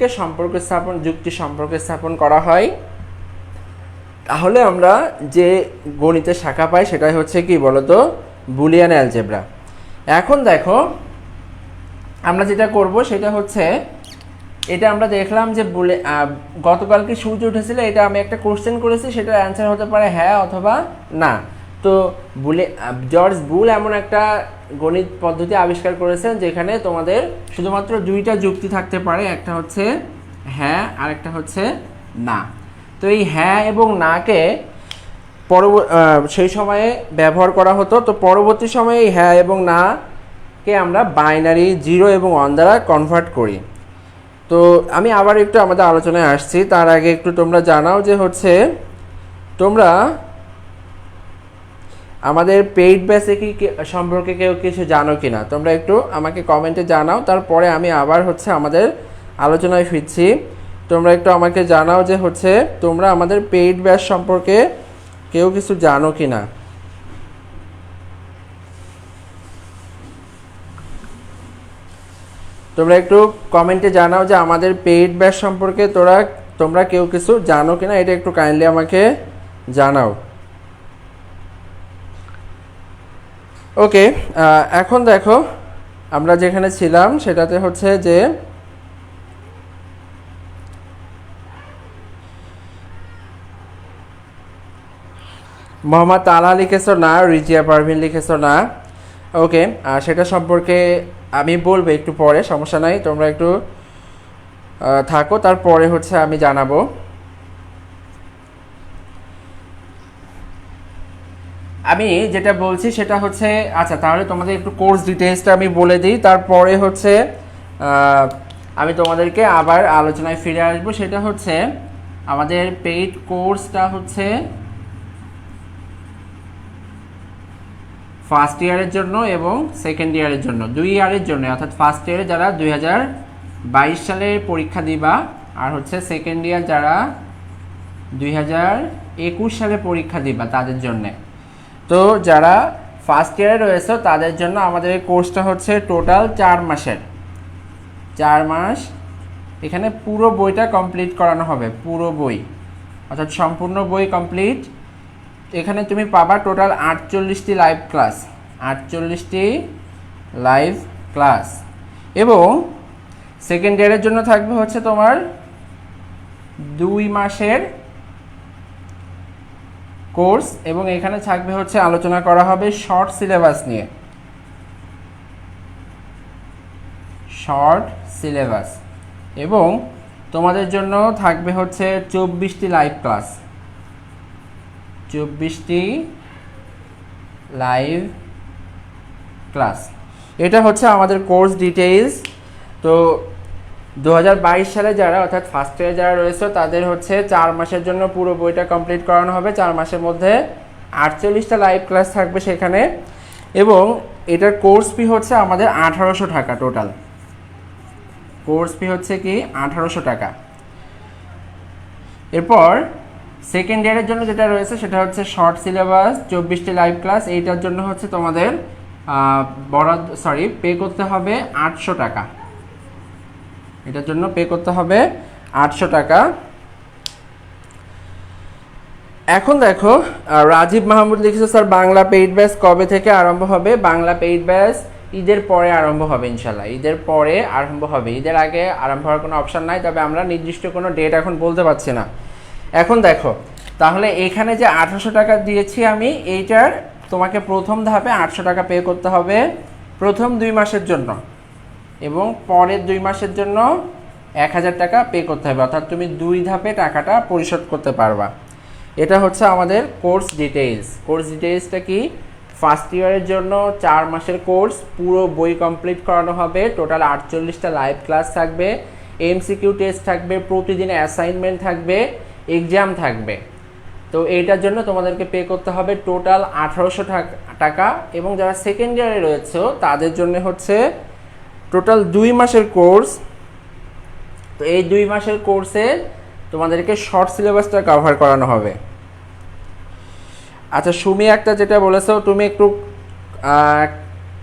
সম্পর্ক স্থাপন করা হয়, তাহলে আমরা যে গণিতের শাখা পাই সেটাই হচ্ছে কি বলতো, বুলিয়ান অ্যালজেব্রা। এখন দেখো আমরা যেটা করব সেটা হচ্ছে, এটা আমরা দেখলাম যে গতকাল কি সূর্য উঠেছিল, এটা আমি একটা কোশ্চেন করেছি, সেটার অ্যান্সার হতে পারে হ্যাঁ অথবা না। তো জর্জ বুল এমন একটা গণিত পদ্ধতি আবিষ্কার করেছেন যেখানে তোমাদের শুধুমাত্র দুইটা যুক্তি থাকতে পারে, একটা হচ্ছে হ্যাঁ আর একটা হচ্ছে না। তো এই হ্যাঁ এবং নাকে সেই সময়ে ব্যবহার করা হতো। তো পরবর্তী সময়ে এই হ্যাঁ এবং নাকে আমরা বাইনারি 0 এবং 1 দ্বারা কনভার্ট করি। তো আমি আবার একটু আমাদের আলোচনায় আসছি, তার আগে একটু তোমরা জানাও যে হচ্ছে তোমরা আমাদের পেইড ব্যাচে কি সম্পর্কে কেউ কিছু জানো কি না, তোমরা একটু আমাকে কমেন্টে জানাও। তারপরে আমি আবার হচ্ছে আমাদের আলোচনায় ফিরছি। তোমরা একটু আমাকে জানাও যে হচ্ছে তোমরা আমাদের পেইড ব্যাচ সম্পর্কে কেউ কিছু জানো কি না। তোমরা একটু কমেন্টে জানাও যে আমাদের পেইড ব্যাচ সম্পর্কে তোমরা কেউ কিছু জানো কিনা, এটা একটু কাইন্ডলি আমাকে জানাও। ওকে, এখন দেখো আমরা যেখানে ছিলাম সেটাতে হচ্ছে যে মোহাম্মদ তালা লিখেছো না, রিজিয়া পারভিন লিখেছো না। ওকে, সেটা সম্পর্কে আমি বলবো একটু পরে, সমস্যা নাই, তোমরা একটু থাকো, তারপরে হচ্ছে আমি জানাবো। আমি যেটা বলছি সেটা হচ্ছে, আচ্ছা তাহলে তোমাদের একটু কোর্স ডিটেলসটা আমি বলে দিই, তারপরে হচ্ছে আমি তোমাদেরকে আবার আলোচনায় ফিরে আসবো। সেটা হচ্ছে আমাদের পেইড কোর্সটা হচ্ছে ফার্স্ট ইয়ারের জন্য এবং সেকেন্ড ইয়ারের জন্য, 2 ইয়ারের জন্য, অর্থাৎ ফার্স্ট ইয়ারে যারা 2022 সালে পরীক্ষা দিবা, আর হচ্ছে সেকেন্ড ইয়ার যারা 2021 সালে পরীক্ষা দিবা তাদের জন্যে। তো যারা ফার্স্ট ইয়ারে রয়েছে তাদের জন্য আমাদের এই কোর্সটা হচ্ছে টোটাল 4 মাসের, 4 মাস এখানে পুরো বইটা কমপ্লিট করানো হবে, পুরো বই অর্থাৎ সম্পূর্ণ বই কমপ্লিট। এখানে তুমি পাবা টোটাল 48টি লাইভ ক্লাস, 48টি লাইভ ক্লাস। এবং সেকেন্ড ইয়ারের জন্য থাকবে হচ্ছে তোমার 2 মাসের কোর্স, এবং এখানে থাকবে হচ্ছে আলোচনা করা হবে শর্ট সিলেবাস নিয়ে, শর্ট সিলেবাস। এবং তোমাদের জন্য থাকবে হচ্ছে 24টি লাইভ ক্লাস, 24টি লাইভ ক্লাস। এটা হচ্ছে আমাদের কোর্স ডিটেইলস। তো 2022 সালে যারা অর্থাৎ ফার্স্ট ইয়ারে যারা রয়েছে তাদের হচ্ছে 4 মাসের জন্য পুরো বইটা কমপ্লিট করানো হবে। 4 মাসের মধ্যে 48টা লাইভ ক্লাস থাকবে সেখানে, এবং এটার কোর্স ফি হচ্ছে আমাদের 1800 টাকা। টোটাল কোর্স ফি হচ্ছে কি 1800 টাকা। এরপর সেকেন্ড ইয়ারের জন্য যেটা রয়েছে সেটা হচ্ছে শর্ট সিলেবাস, 24টি লাইভ ক্লাস। এইটার জন্য হচ্ছে তোমাদের পে করতে হবে 800 টাকা। এটার জন্য পে করতে হবে 800 টাকা। এখন দেখো, রাজীব মাহমুদ লিখেছে স্যার বাংলা পেইড ব্যাচ কবে থেকে আরম্ভ হবে? বাংলা পেইড ব্যাচ ঈদের পরে আরম্ভ হবে ইনশাল্লাহ, ঈদের পরে আরম্ভ হবে। ঈদের আগে আরম্ভ হওয়ার কোনো অপশন নাই, তবে আমরা নির্দিষ্ট কোনো ডেট এখন বলতে পারছি না। এখন দেখো, তাহলে এখানে যে 1800 টাকা দিয়েছি আমি, এইটার তোমাকে প্রথম ধাপে 800 টাকা পে করতে হবে প্রথম 2 মাসের জন্য, এবং পরের 2 মাসের জন্য 1000 টাকা পে করতে হবে, অর্থাৎ তুমি 2 ধাপে টাকাটা পরিশোধ করতে পারবা। এটা হচ্ছে আমাদের কোর্স ডিটেইলস। কোর্স ডিটেইলসটা কি? ফার্স্ট ইয়ারের জন্য 4 মাসের কোর্স, পুরো বই কমপ্লিট করানো হবে, টোটাল 48টা লাইভ ক্লাস থাকবে, এমসিকিউ টেস্ট থাকবে, প্রতিদিন অ্যাসাইনমেন্ট থাকবে, এক্সাম থাকবে। তো এইটার জন্য তোমাদেরকে পে করতে হবে টোটাল 1800 টাকা। এবং যারা সেকেন্ড ইয়ারে রয়েছে তাদের জন্য হচ্ছে টোটাল 2 মাসের কোর্স। তো এই 2 মাসের কোর্সে তোমাদেরকে শর্ট সিলেবাসটা কভার করানো হবে। আচ্ছা, সুমি একটা যেটা বলেছো, তুমি একটু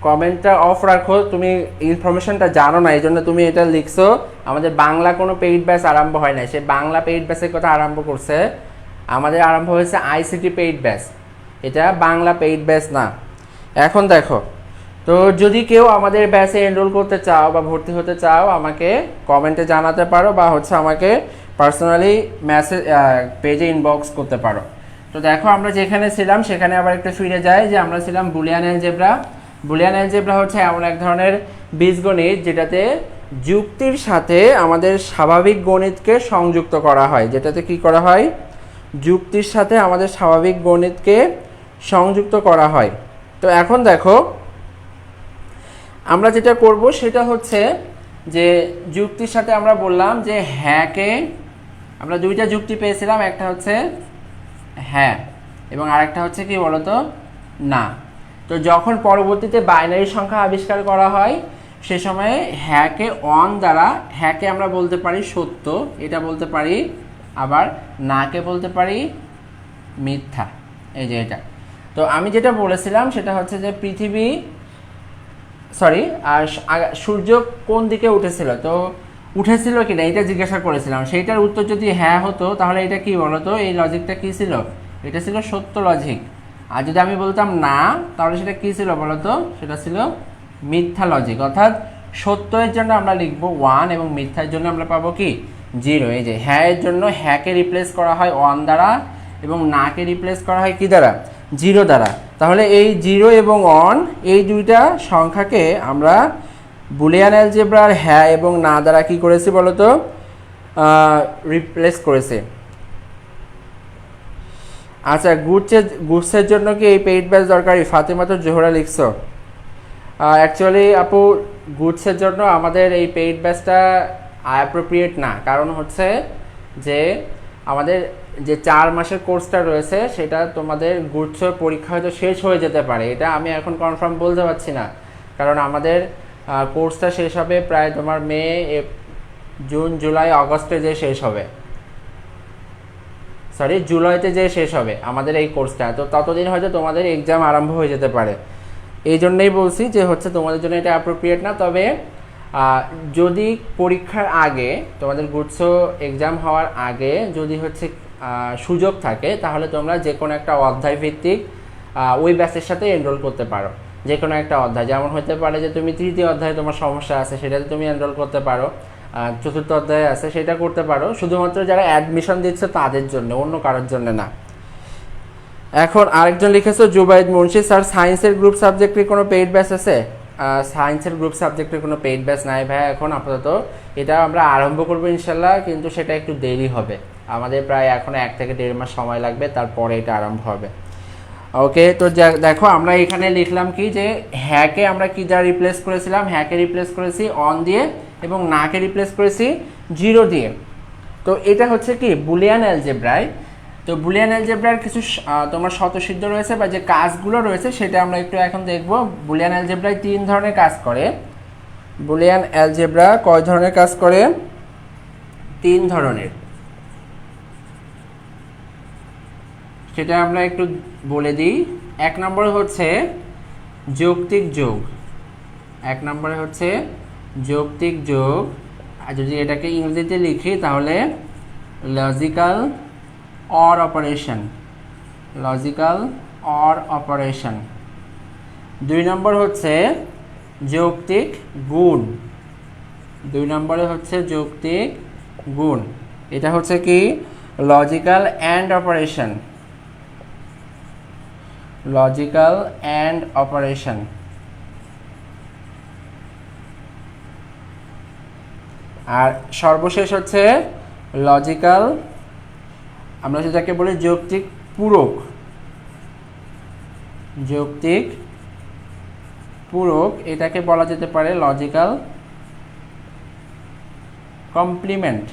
কমেন্টটা অফ রাখো, তুমি ইনফরমেশনটা জানো না, এই জন্য তুমি এটা লিখছো। আমাদের বাংলা কোনো পেইড ব্যাচ আরম্ভ হয় না, সে বাংলা পেইড ব্যাচের কথা আরম্ভ করছে। আমাদের আরম্ভ হয়েছে আইসিটি পেইড ব্যাচ, এটা বাংলা পেইড ব্যাচ না। এখন দেখো, তো যদি কেউ আমাদের ব্যাচে এনরোল করতে চাও বা ভর্তি হতে চাও, আমাকে কমেন্টে জানাতে পারো, বা হচ্ছে আমাকে পার্সোনালি মেসেজ পেজে ইনবক্স করতে পারো। তো দেখো, আমরা যেখানে ছিলাম সেখানে আবার একটু ফিরে যাই, যে আমরা ছিলাম বুলিয়ান অ্যালজেব্রা। বুলিয়ান অ্যালজেব্রা হচ্ছে এমন এক ধরনের বীজগণিত যেটাতে যুক্তির সাথে আমাদের স্বাভাবিক গণিতকে সংযুক্ত করা হয়। যেটাতে কি করা হয়? যুক্তির সাথে আমাদের স্বাভাবিক গণিতকে সংযুক্ত করা হয়। তো এখন দেখো, আমরা যেটা করব সেটা হচ্ছে যে যুক্তির সাথে আমরা বললাম যে হ্যাঁকে আমরা 2টা যুক্তি পেয়েছিলাম, একটা হচ্ছে হ্যাঁ এবং আরেকটা হচ্ছে কি বলতো, না। তো যখন পরবর্তীতে বাইনারি সংখ্যা আবিষ্কার করা হয়, সে সময়ে হ্যাঁকে অন দ্বারা, হ্যাঁকে আমরা বলতে পারি সত্য, এটা বলতে পারি, আবার নাকে বলতে পারি মিথ্যা। এই যে এটা। তো আমি যেটা বলেছিলাম সেটা হচ্ছে যে আর সূর্য কোন দিকে উঠেছিল, তো উঠেছিল কিনা এটা জিজ্ঞাসা করেছিলাম। সেইটার উত্তর যদি হ্যাঁ হতো, তাহলে এটা কি বলতো, এই লজিকটা কি ছিল? এটা ছিল সত্য লজিক। আর যদি আমি বলতাম না, তাহলে সেটা কি ছিল বলতো? সেটা ছিল মিথ্যা লজিক। অর্থাৎ সত্যের জন্য আমরা লিখব 1 এবং মিথ্যার জন্য আমরা পাবো কি 0। এই যে হ্যাঁ এর জন্য হ্যাঁকে রিপ্লেস করা হয় 1 দ্বারা, এবং নাকে রিপ্লেস করা হয় কি দ্বারা? 0 দ্বারা। তাহলে এই 0 এবং 1 এই 2টা সংখ্যাকে আমরা বুলিয়ান অ্যালজেব্রার হ্যাঁ এবং না দ্বারা কি করেছি বলতো? রিপ্লেস করেছে। আচ্ছা, গুডসের জন্য কি এই পেইড ব্যাচ দরকারি? ফাতেমা তো জোহরা লিখছো। অ্যাকচুয়ালি আপু, গুডসের জন্য আমাদের এই পেইড ব্যাচটা অ্যাপ্রোপ্রিয়েট না। কারণ হচ্ছে যে আমাদের যে 4 মাসের কোর্সটা রয়েছে সেটা তোমাদের গুডসের পরীক্ষা হয়তো শেষ হয়ে যেতে পারে, এটা আমি এখন কনফার্ম বলতে পারছি না। কারণ আমাদের কোর্সটা শেষ হবে প্রায় তোমার মে, জুন, জুলাই, আগস্টে যে শেষ হবে, জুলাইতে যে শেষ হবে আমাদের এই কোর্সটা। তো ততদিন হয়তো তোমাদের এক্সাম আরম্ভ হয়ে যেতে পারে। এই জন্যই বলছি যে হচ্ছে তোমাদের জন্য এটা অ্যাপ্রোপ্রিয়েট না। তবে যদি পরীক্ষার আগে, তোমাদের গুডসো এক্সাম হওয়ার আগে যদি হচ্ছে সুযোগ থাকে, তাহলে তোমরা যে কোনো একটা অধ্যায় ভিত্তিক ওই ব্যাচের সাথে এনরোল করতে পারো। যে কোনো একটা অধ্যায়, যেমন হতে পারে যে তুমি 3য় অধ্যায়ে তোমার সমস্যা আছে, সেটাতে তুমি এনরোল করতে পারো। 4র্থ অধ্যায়ে আছে, সেটা করতে পারো। শুধুমাত্র যারা অ্যাডমিশন দিচ্ছে তাদের জন্য, অন্য কারোর জন্য না। এখন আরেকজন লিখেছো জুবাইদ মুন্সি, স্যার সায়েন্সের গ্রুপ সাবজেক্টের কোনো পেইড ব্যাচ আছে? সায়েন্সের গ্রুপ সাবজেক্টের কোনো পেইড ব্যাচ নাই ভাই এখন আপাতত। এটা আমরা আরম্ভ করবো ইনশাল্লাহ, কিন্তু সেটা একটু দেরি হবে। আমাদের প্রায় এখন 1 থেকে 1.5 মাস সময় লাগবে, তারপরে এটা আরম্ভ হবে। ওকে, তো দেখো আমরা এখানে লিখলাম কি যে হ্যাকে আমরা কি যা রিপ্লেস করেছিলাম, হ্যাকে রিপ্লেস করেছি অন দিয়ে, এবং নাকে রিপ্লেস করেছি 0 দিয়ে। তো এটা হচ্ছে কি বুলিয়ান অ্যালজেব্রায়। তো বুলিয়ান অ্যালজেব্রার কিছু তোমার স্বতঃসিদ্ধ রয়েছে বা যে কাজগুলো রয়েছে সেটা আমরা একটু এখন দেখব। বুলিয়ান অ্যালজেব্রায় 3 ধরনের কাজ করে। বুলিয়ান অ্যালজেব্রা কয় ধরনের কাজ করে? 3 ধরনের। সেটা আমরা একটু বলে দিই। 1 নম্বরে হচ্ছে যৌক্তিক যোগ। 1 নম্বরে হচ্ছে যৌক্তিক যোগ, আর যদি এটাকে ইংরেজিতে লিখি তাহলে logical or operation. Logical or operation. 2 নম্বর হচ্ছে যৌক্তিক গুণ। 2 নম্বরে হচ্ছে যৌক্তিক গুণ। এটা হচ্ছে কি logical and operation. Logical and operation. আর সর্বশেষ হচ্ছে লজিক্যাল, আমরা যেটাকে বলি যৌক্তিক পূরক। যৌক্তিক পূরক এটাকে বলা যেতে পারে লজিক্যাল কমপ্লিমেন্ট।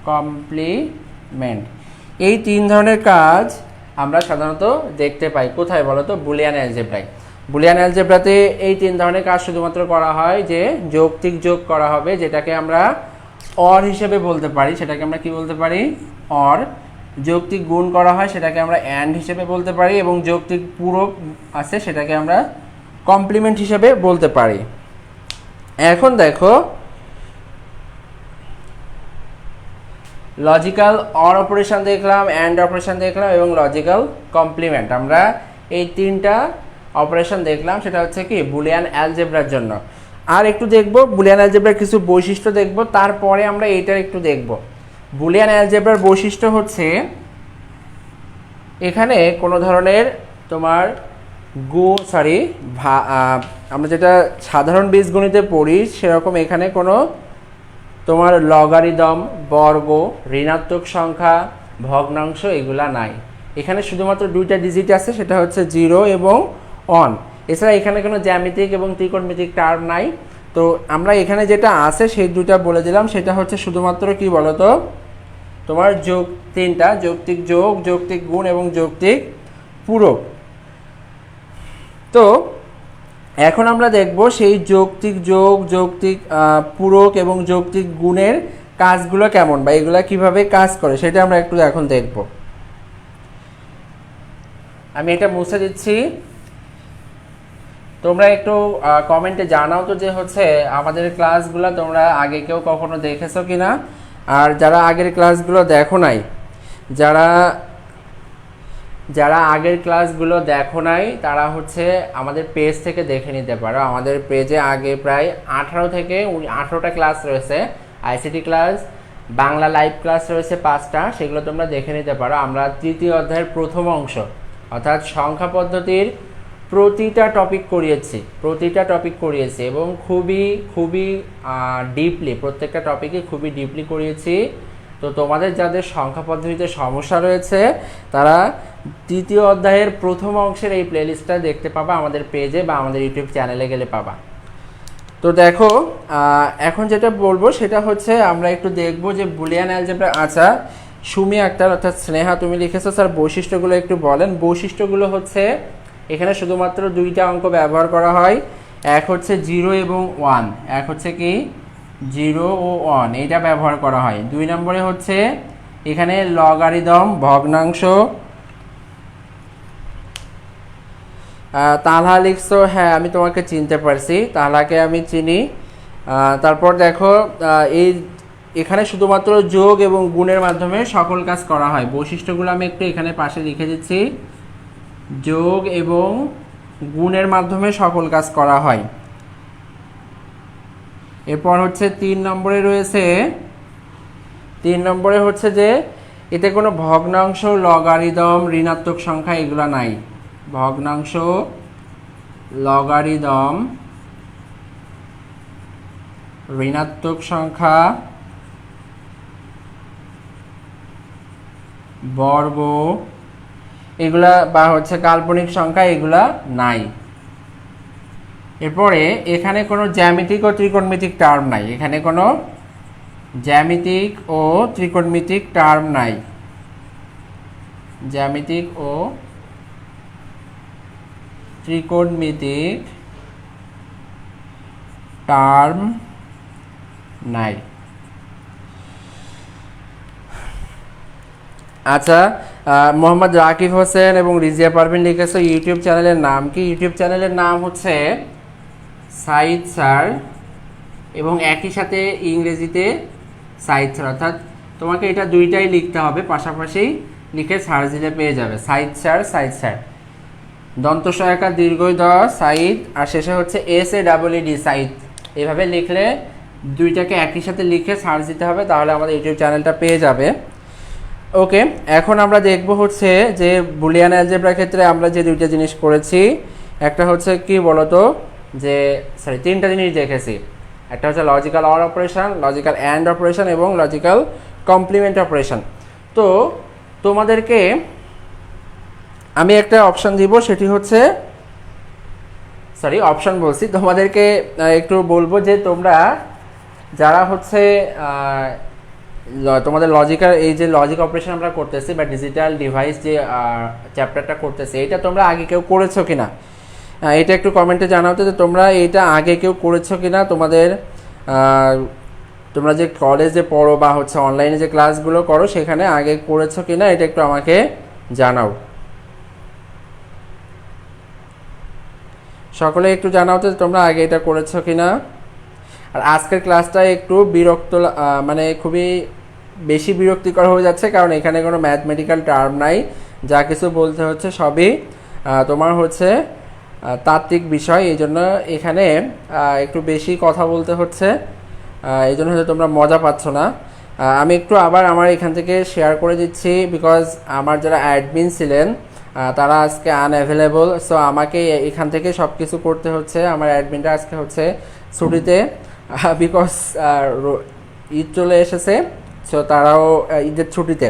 কমপ্লিমেন্ট। এই 3 ধরনের কাজ আমরা সাধারণত দেখতে পাই কোথায় বলো তো? বুলিয়ান অ্যালজেব্রায়। বুলিয়ান অ্যালজেব্রাতে এই 3 ধরনের কাজ শুধুমাত্র করা হয় যে যৌক্তিক যোগ করা হবে, যেটাকে আমরা অর হিসেবে বলতে পারি, সেটাকে আমরা কি বলতে পারি? অর। যৌক্তিক গুণ করা হয়, সেটাকে আমরা অ্যান্ড হিসেবে বলতে পারি, এবং যৌক্তিক পূরক আছে সেটাকে আমরা কমপ্লিমেন্ট হিসেবে বলতে পারি। এখন দেখো লজিক্যাল অর অপারেশন দেখলাম, অ্যান্ড অপারেশন দেখলাম এবং লজিক্যাল কমপ্লিমেন্ট। আমরা এই 3টা অপারেশন দেখলাম, সেটা হচ্ছে কি বুলিয়ান অ্যালজেব্রার জন্য। আর একটু দেখব বুলিয়ান অ্যালজেব্রার কিছু বৈশিষ্ট্য দেখব, তারপরে আমরা এইটার একটু দেখব। বুলিয়ান অ্যালজেব্রার বৈশিষ্ট্য হচ্ছে এখানে কোনো ধরনের তোমার আমরা যেটা সাধারণ বীজগণিতে পড়ি সেরকম এখানে কোনো তোমার লগারিদম, বর্গ, ঋণাত্মক সংখ্যা, ভগ্নাংশ এগুলা নাই। এখানে শুধুমাত্র 2টা ডিজিট আছে, সেটা হচ্ছে 0 এবং 1। এছাড়া এখানে কোনো জ্যামিতিক এবং ত্রিকোণমিতিক টার্ম নাই। তো আমরা এখানে যেটা আছে সেই 2টা বলে দিলাম। সেটা হচ্ছে শুধুমাত্র কি বলতো তোমার যোগ 3টা, যৌক্তিক যোগ, যৌক্তিক গুণ এবং যৌক্তিক পূরক। তো এখন আমরা দেখব সেই যৌক্তিক যোগ, যৌক্তিক পূরক এবং যৌক্তিক গুণের কাজগুলো কেমন বা এগুলা কিভাবে কাজ করে সেটা আমরা একটু এখন দেখব। আমি এটা মুছে দিচ্ছি। তোমরা একটু কমেন্টে জানাও তো যে হচ্ছে আমাদের ক্লাসগুলো তোমরা আগে কেউ কখনো দেখেছো কিনা। আর যারা আগের ক্লাসগুলো দেখো নাই, যারা আগের ক্লাসগুলো দেখো নাই তারা হচ্ছে আমাদের পেজ থেকে দেখে নিতে পারো। আমাদের পেজে আগে প্রায় 18টা ক্লাস রয়েছে। ICT class, Bangla live class রয়েছে 5টা, সেগুলো তোমরা দেখে নিতে পারো। আমরা 3য় অধ্যায়ের প্রথম অংশ অর্থাৎ সংখ্যা পদ্ধতির প্রতিটা টপিক করিয়েছি এবং খুবই ডিপলি, প্রত্যেকটা টপিকে খুবই ডিপলি করিয়েছি। তো তোমাদের যাদের সংখ্যা পদ্ধতিতে সমস্যা রয়েছে তারা 3য় অধ্যায়ের প্রথম অংশের এই প্লেলিস্টটা দেখতে পাবা আমাদের পেজে বা আমাদের ইউটিউব চ্যানেলে গেলে পাবা। তো দেখো এখন যেটা বলবো সেটা হচ্ছে আমরা একটু দেখবো যে বুলিয়ান অ্যালজেব্রা। আচ্ছা সুমি আক্তার অর্থাৎ স্নেহা তুমি লিখেছো স্যার বৈশিষ্ট্যগুলো একটু বলেন। বৈশিষ্ট্যগুলো হচ্ছে এখানে শুধুমাত্র 2টা অঙ্ক ব্যবহার করা হয়। এক হচ্ছে 0 এবং 1, এক হচ্ছে কি 0 ও 1 এটা ব্যবহার করা হয়। 2 নম্বরে হচ্ছে এখানে লগারিদম, ভগ্নাংশ। তালহা লিখছো, হ্যাঁ আমি তোমাকে চিনতে পারছি, তালহাকে আমি চিনি। তারপর দেখো এখানে শুধুমাত্র যোগ এবং গুণের মাধ্যমে সকল কাজ করা হয়। বৈশিষ্ট্যগুলো আমি একটু এখানে পাশে লিখে দিচ্ছি। যোগ এবং গুণের মাধ্যমে সকল কাজ করা হয়। এরপর হচ্ছে 3 নম্বরে হচ্ছে যে এতে কোনো ভগ্নাংশ, লগারিদম, ঋণাত্মক সংখ্যা এগুলা নাই। ভগ্নাংশ, লগারিদম, ঋণাত্মক সংখ্যা, বর্গ এগুলা বা হচ্ছে কাল্পনিক সংখ্যা এগুলা নাই। এরপরে এখানে কোনো জ্যামিতিক ও ত্রিকোণমিতিক টার্ম নাই, এখানে কোনো জ্যামিতিক ও ত্রিকোণমিতিক টার্ম নাই, জ্যামিতিক ও ত্রিকোণমিতিক টার্ম নাই। আচ্ছা, মোহাম্মদ রাকিব হোসেন এবং রিজিয়া পারভিন লিখেছে ইউটিউব চ্যানেলের নাম কি? ইউটিউব চ্যানেলের নাম হচ্ছে সাইদ স্যার এবং একই সাথে ইংরেজিতে সাইদ স্যার, অর্থাৎ তোমাকে এটা দুইটাই লিখতে হবে, পাশাপাশি লিখে সার্চ দিলে পেয়ে যাবে সাইদ স্যার, সাইদ স্যার, দন্ত সহায়িকা দীর্ঘই দ সাইদ আর শেষে হচ্ছে SAED সাইদ। এভাবে লিখলে দুইটাকে একই সাথে লিখে সার্চ দিতে হবে, তাহলে আমাদের ইউটিউব চ্যানেলটা পেয়ে যাবে। ওকে, এখন আমরা দেখব হচ্ছে যে বুলিয়ান অ্যালজেব্রার ক্ষেত্রে আমরা যে দুইটা জিনিস করেছি, একটা হচ্ছে কি বলতো, যে তিনটা জিনিস দেখেছি। একটা হচ্ছে logical or operation, logical and operation এবং লজিক্যাল কমপ্লিমেন্ট অপারেশন। তো তোমাদেরকে আমি একটা অপশন দিব, সেটি হচ্ছে অপশন বলছি, তোমাদেরকে একটু বলবো যে তোমরা যারা হচ্ছে তোমাদের লজিক্যাল এই যে লজিক অপারেশন আমরা করতেছি বা ডিজিটাল ডিভাইস যে চ্যাপ্টারটা করতেছি, এটা তোমরা আগে কেউ করেছো কিনা এটা একটু কমেন্টে জানাতে, যে তোমরা এইটা আগে কেউ করেছো কিনা, তোমাদের তোমরা যে কলেজে পড়ো বা হচ্ছে অনলাইনে যে ক্লাসগুলো করো সেখানে আগে করেছো কিনা এটা একটু আমাকে জানাও। সকলে একটু জানাও তো তোমরা আগে এটা করেছো কিনা। আর আজকের ক্লাসটা একটু বিরক্ত, মানে খুবই বেশি বিরক্তিকর হয়ে যাচ্ছে, কারণ এখানে কোনো ম্যাথমেটিক্যাল টার্ম নাই, যা কিছু বলতে হচ্ছে সবই তোমার হচ্ছে তাত্ত্বিক বিষয়, এই জন্য এখানে একটু বেশি কথা বলতে হচ্ছে, এই জন্য হয়তো তোমরা মজা পাচ্ছ না। আমি একটু আবার আমার এখান থেকে শেয়ার করে দিচ্ছি, বিকজ আমার যারা অ্যাডমিন ছিলেন তারা আজকে আনঅ্যাভেলেবল, সো আমাকে এখান থেকে সব কিছু করতে হচ্ছে। আমার অ্যাডমিনটা আজকে হচ্ছে ছুটিতে, বিকজ ঈদ চলে এসেছে, সো তারাও ঈদের ছুটিতে,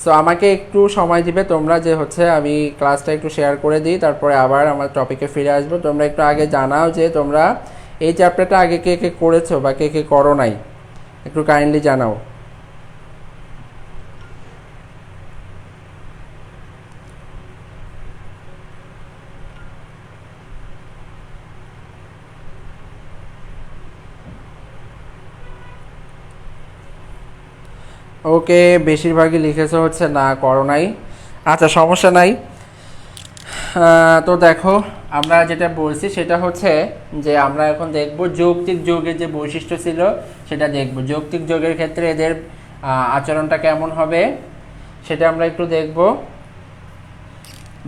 সো আমাকে একটু সময় দিবে তোমরা, যে হচ্ছে আমি ক্লাসটা একটু শেয়ার করে দিই, তারপরে আবার আমার টপিকে ফিরে আসবো। তোমরা একটু আগে জানাও যে তোমরা এই চ্যাপ্টারটা আগে কে কে করেছো বা কে কে করো নাই, একটু কাইন্ডলি জানাও। ওকে, বেশিরভাগই লিখেছে হচ্ছে না করো নাই। আচ্ছা, সমস্যা নাই। তো দেখো, আমরা যেটা বলছি সেটা হচ্ছে যে আমরা এখন দেখব যৌক্তিক যোগের যে বৈশিষ্ট্য ছিল সেটা দেখব। যৌক্তিক যোগের ক্ষেত্রে এদের আচরণটা কেমন হবে সেটা আমরা একটু দেখব।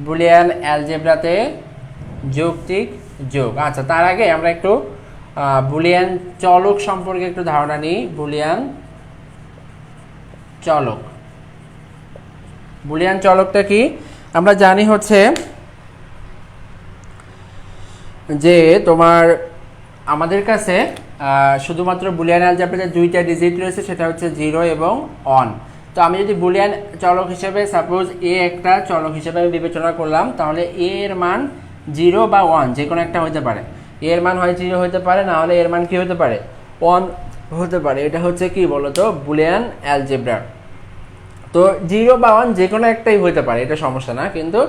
বুলিয়ান অ্যালজেব্রাতে যৌক্তিক যোগ। আচ্ছা, তার আগে আমরা একটু বুলিয়ান চলক সম্পর্কে একটু ধারণা নিই। বুলিয়ান চলক, বুলিয়ান চলকটা কি আমরা জানি হচ্ছে যে তোমার আমাদের কাছে শুধুমাত্র বুলিয়ান অ্যালজেব্রাতে দুইটা ডিজিট রয়েছে, সেটা হচ্ছে 0 এবং 1। তো আমি যদি বুলিয়ান চলক হিসেবে সাপোজ এ একটা চলক হিসেবে আমি বিবেচনা করলাম, তাহলে এ এর মান 0 বা 1 যে কোনো একটা হতে পারে। এ এর মান হয় 0 হতে পারে, না হলে এর মান কি হতে পারে 1 হতে পারে। এটা হচ্ছে কি বলতো বুলিয়ান অ্যালজেব্রা। তো 0 বা 1 যে কোনো একটাই হতে পারে, এটা সমস্যা না, কিন্তু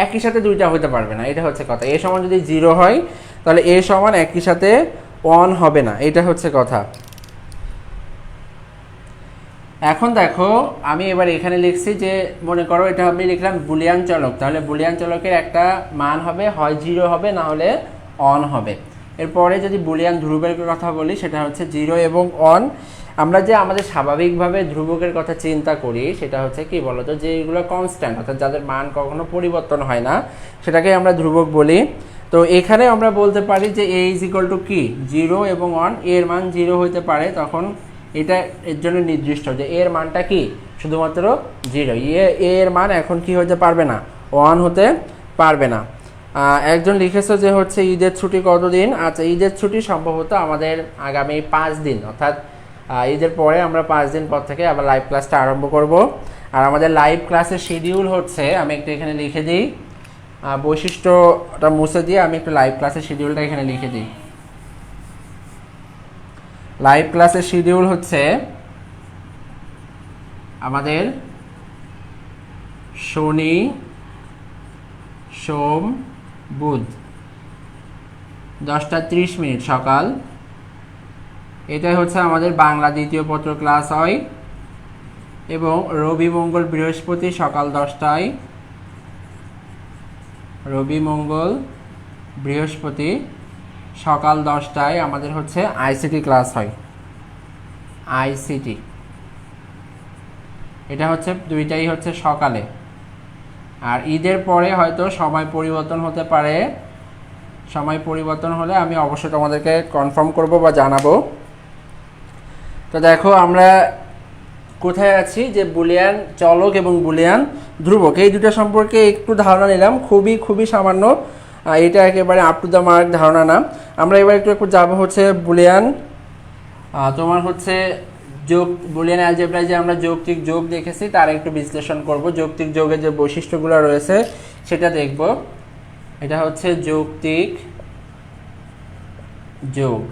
একই সাথে দুইটা হতে পারবে না, এটা হচ্ছে কথা। এ সমান যদি 0 হয় তাহলে এ সমান একই সাথে 1 হবে না, এটা হচ্ছে কথা। এখন দেখো, আমি এবার এখানে লিখছি যে মনে করো এটা আমি লিখলাম বুলিয়ান চলক, তাহলে বুলিয়ান চলকের একটা মান হবে হয় 0 হবে, না হলে 1 হবে। এরপরে যদি বুলিয়ান ধ্রুবের কথা বলি, সেটা হচ্ছে 0 এবং 1। আমরা যে আমাদের স্বাভাবিকভাবে ধ্রুবকের কথা চিন্তা করি সেটা হচ্ছে কি বলতো, যে এগুলো কনস্ট্যান্ট, অর্থাৎ যাদের মান কখনো পরিবর্তন হয় না, সেটাকে আমরা ধ্রুবক বলি। তো এখানে আমরা বলতে পারি যে এ ইজ ইকুয়াল টু কি 0 এবং 1, এর মান 0 হইতে পারে, তখন এটা এর জন্য নির্দিষ্ট যে এর মানটা কি শুধুমাত্র 0, এর মান এখন কি হতে পারবে না 1 হতে পারবে না। একজন লিখেছে যে হচ্ছে ঈদের ছুটি কতদিন। আচ্ছা, ঈদের ছুটি সম্ভবত আমাদের আগামী 5 দিন, অর্থাৎ ঈদের পরে আমরা 5 দিন পর থেকে আবার লাইভ ক্লাসটা আরম্ভ করব। আর আমাদের লাইভ ক্লাসের শিডিউল হচ্ছে, আমি একটু এখানে লিখে দিই, বৈশিষ্ট্যটা মুছে দিয়ে আমি একটু লাইভ ক্লাসের শিডিউলটা এখানে লিখে দিই। লাইভ ক্লাসের শিডিউল হচ্ছে আমাদের শনি, সোম, বুধ 10:30 সকাল। এটাই হচ্ছে আমাদের বাংলা দ্বিতীয় পত্র ক্লাস হয়। এবং রবি, মঙ্গল, বৃহস্পতি সকাল 10টায়। রবি, মঙ্গল, বৃহস্পতি সকাল 10টায় আমাদের হচ্ছে আইসিটি ক্লাস হয়। আইসিটি এটা হচ্ছে দুইটাই হচ্ছে সকালে। আর ঈদের পরে হয়তো সময় পরিবর্তন হতে পারে। সময় পরিবর্তন হলে আমি অবশ্যই তোমাদেরকে কনফার্ম করব বা জানাবো। তো দেখো আমরা কোথায় আছি, যে বুলিয়ান চলক এবং বুলিয়ান ধ্রুবক এই দুটো সম্পর্কে একটু ধারণা নিলাম, খুবই সামান্য, এটা একেবারে আপ টু দ্য মার্ক ধারণা না। আমরা এবার একটু যাবো হচ্ছে বুলিয়ান, তোমার হচ্ছে যোগ, বুলিয়ান অ্যালজেব্রায় যে আমরা যৌক্তিক যোগ দেখেছি তার একটু বিশ্লেষণ করব। যৌক্তিক যোগের যে বৈশিষ্ট্যগুলো রয়েছে সেটা দেখব। এটা হচ্ছে যৌক্তিক যোগ।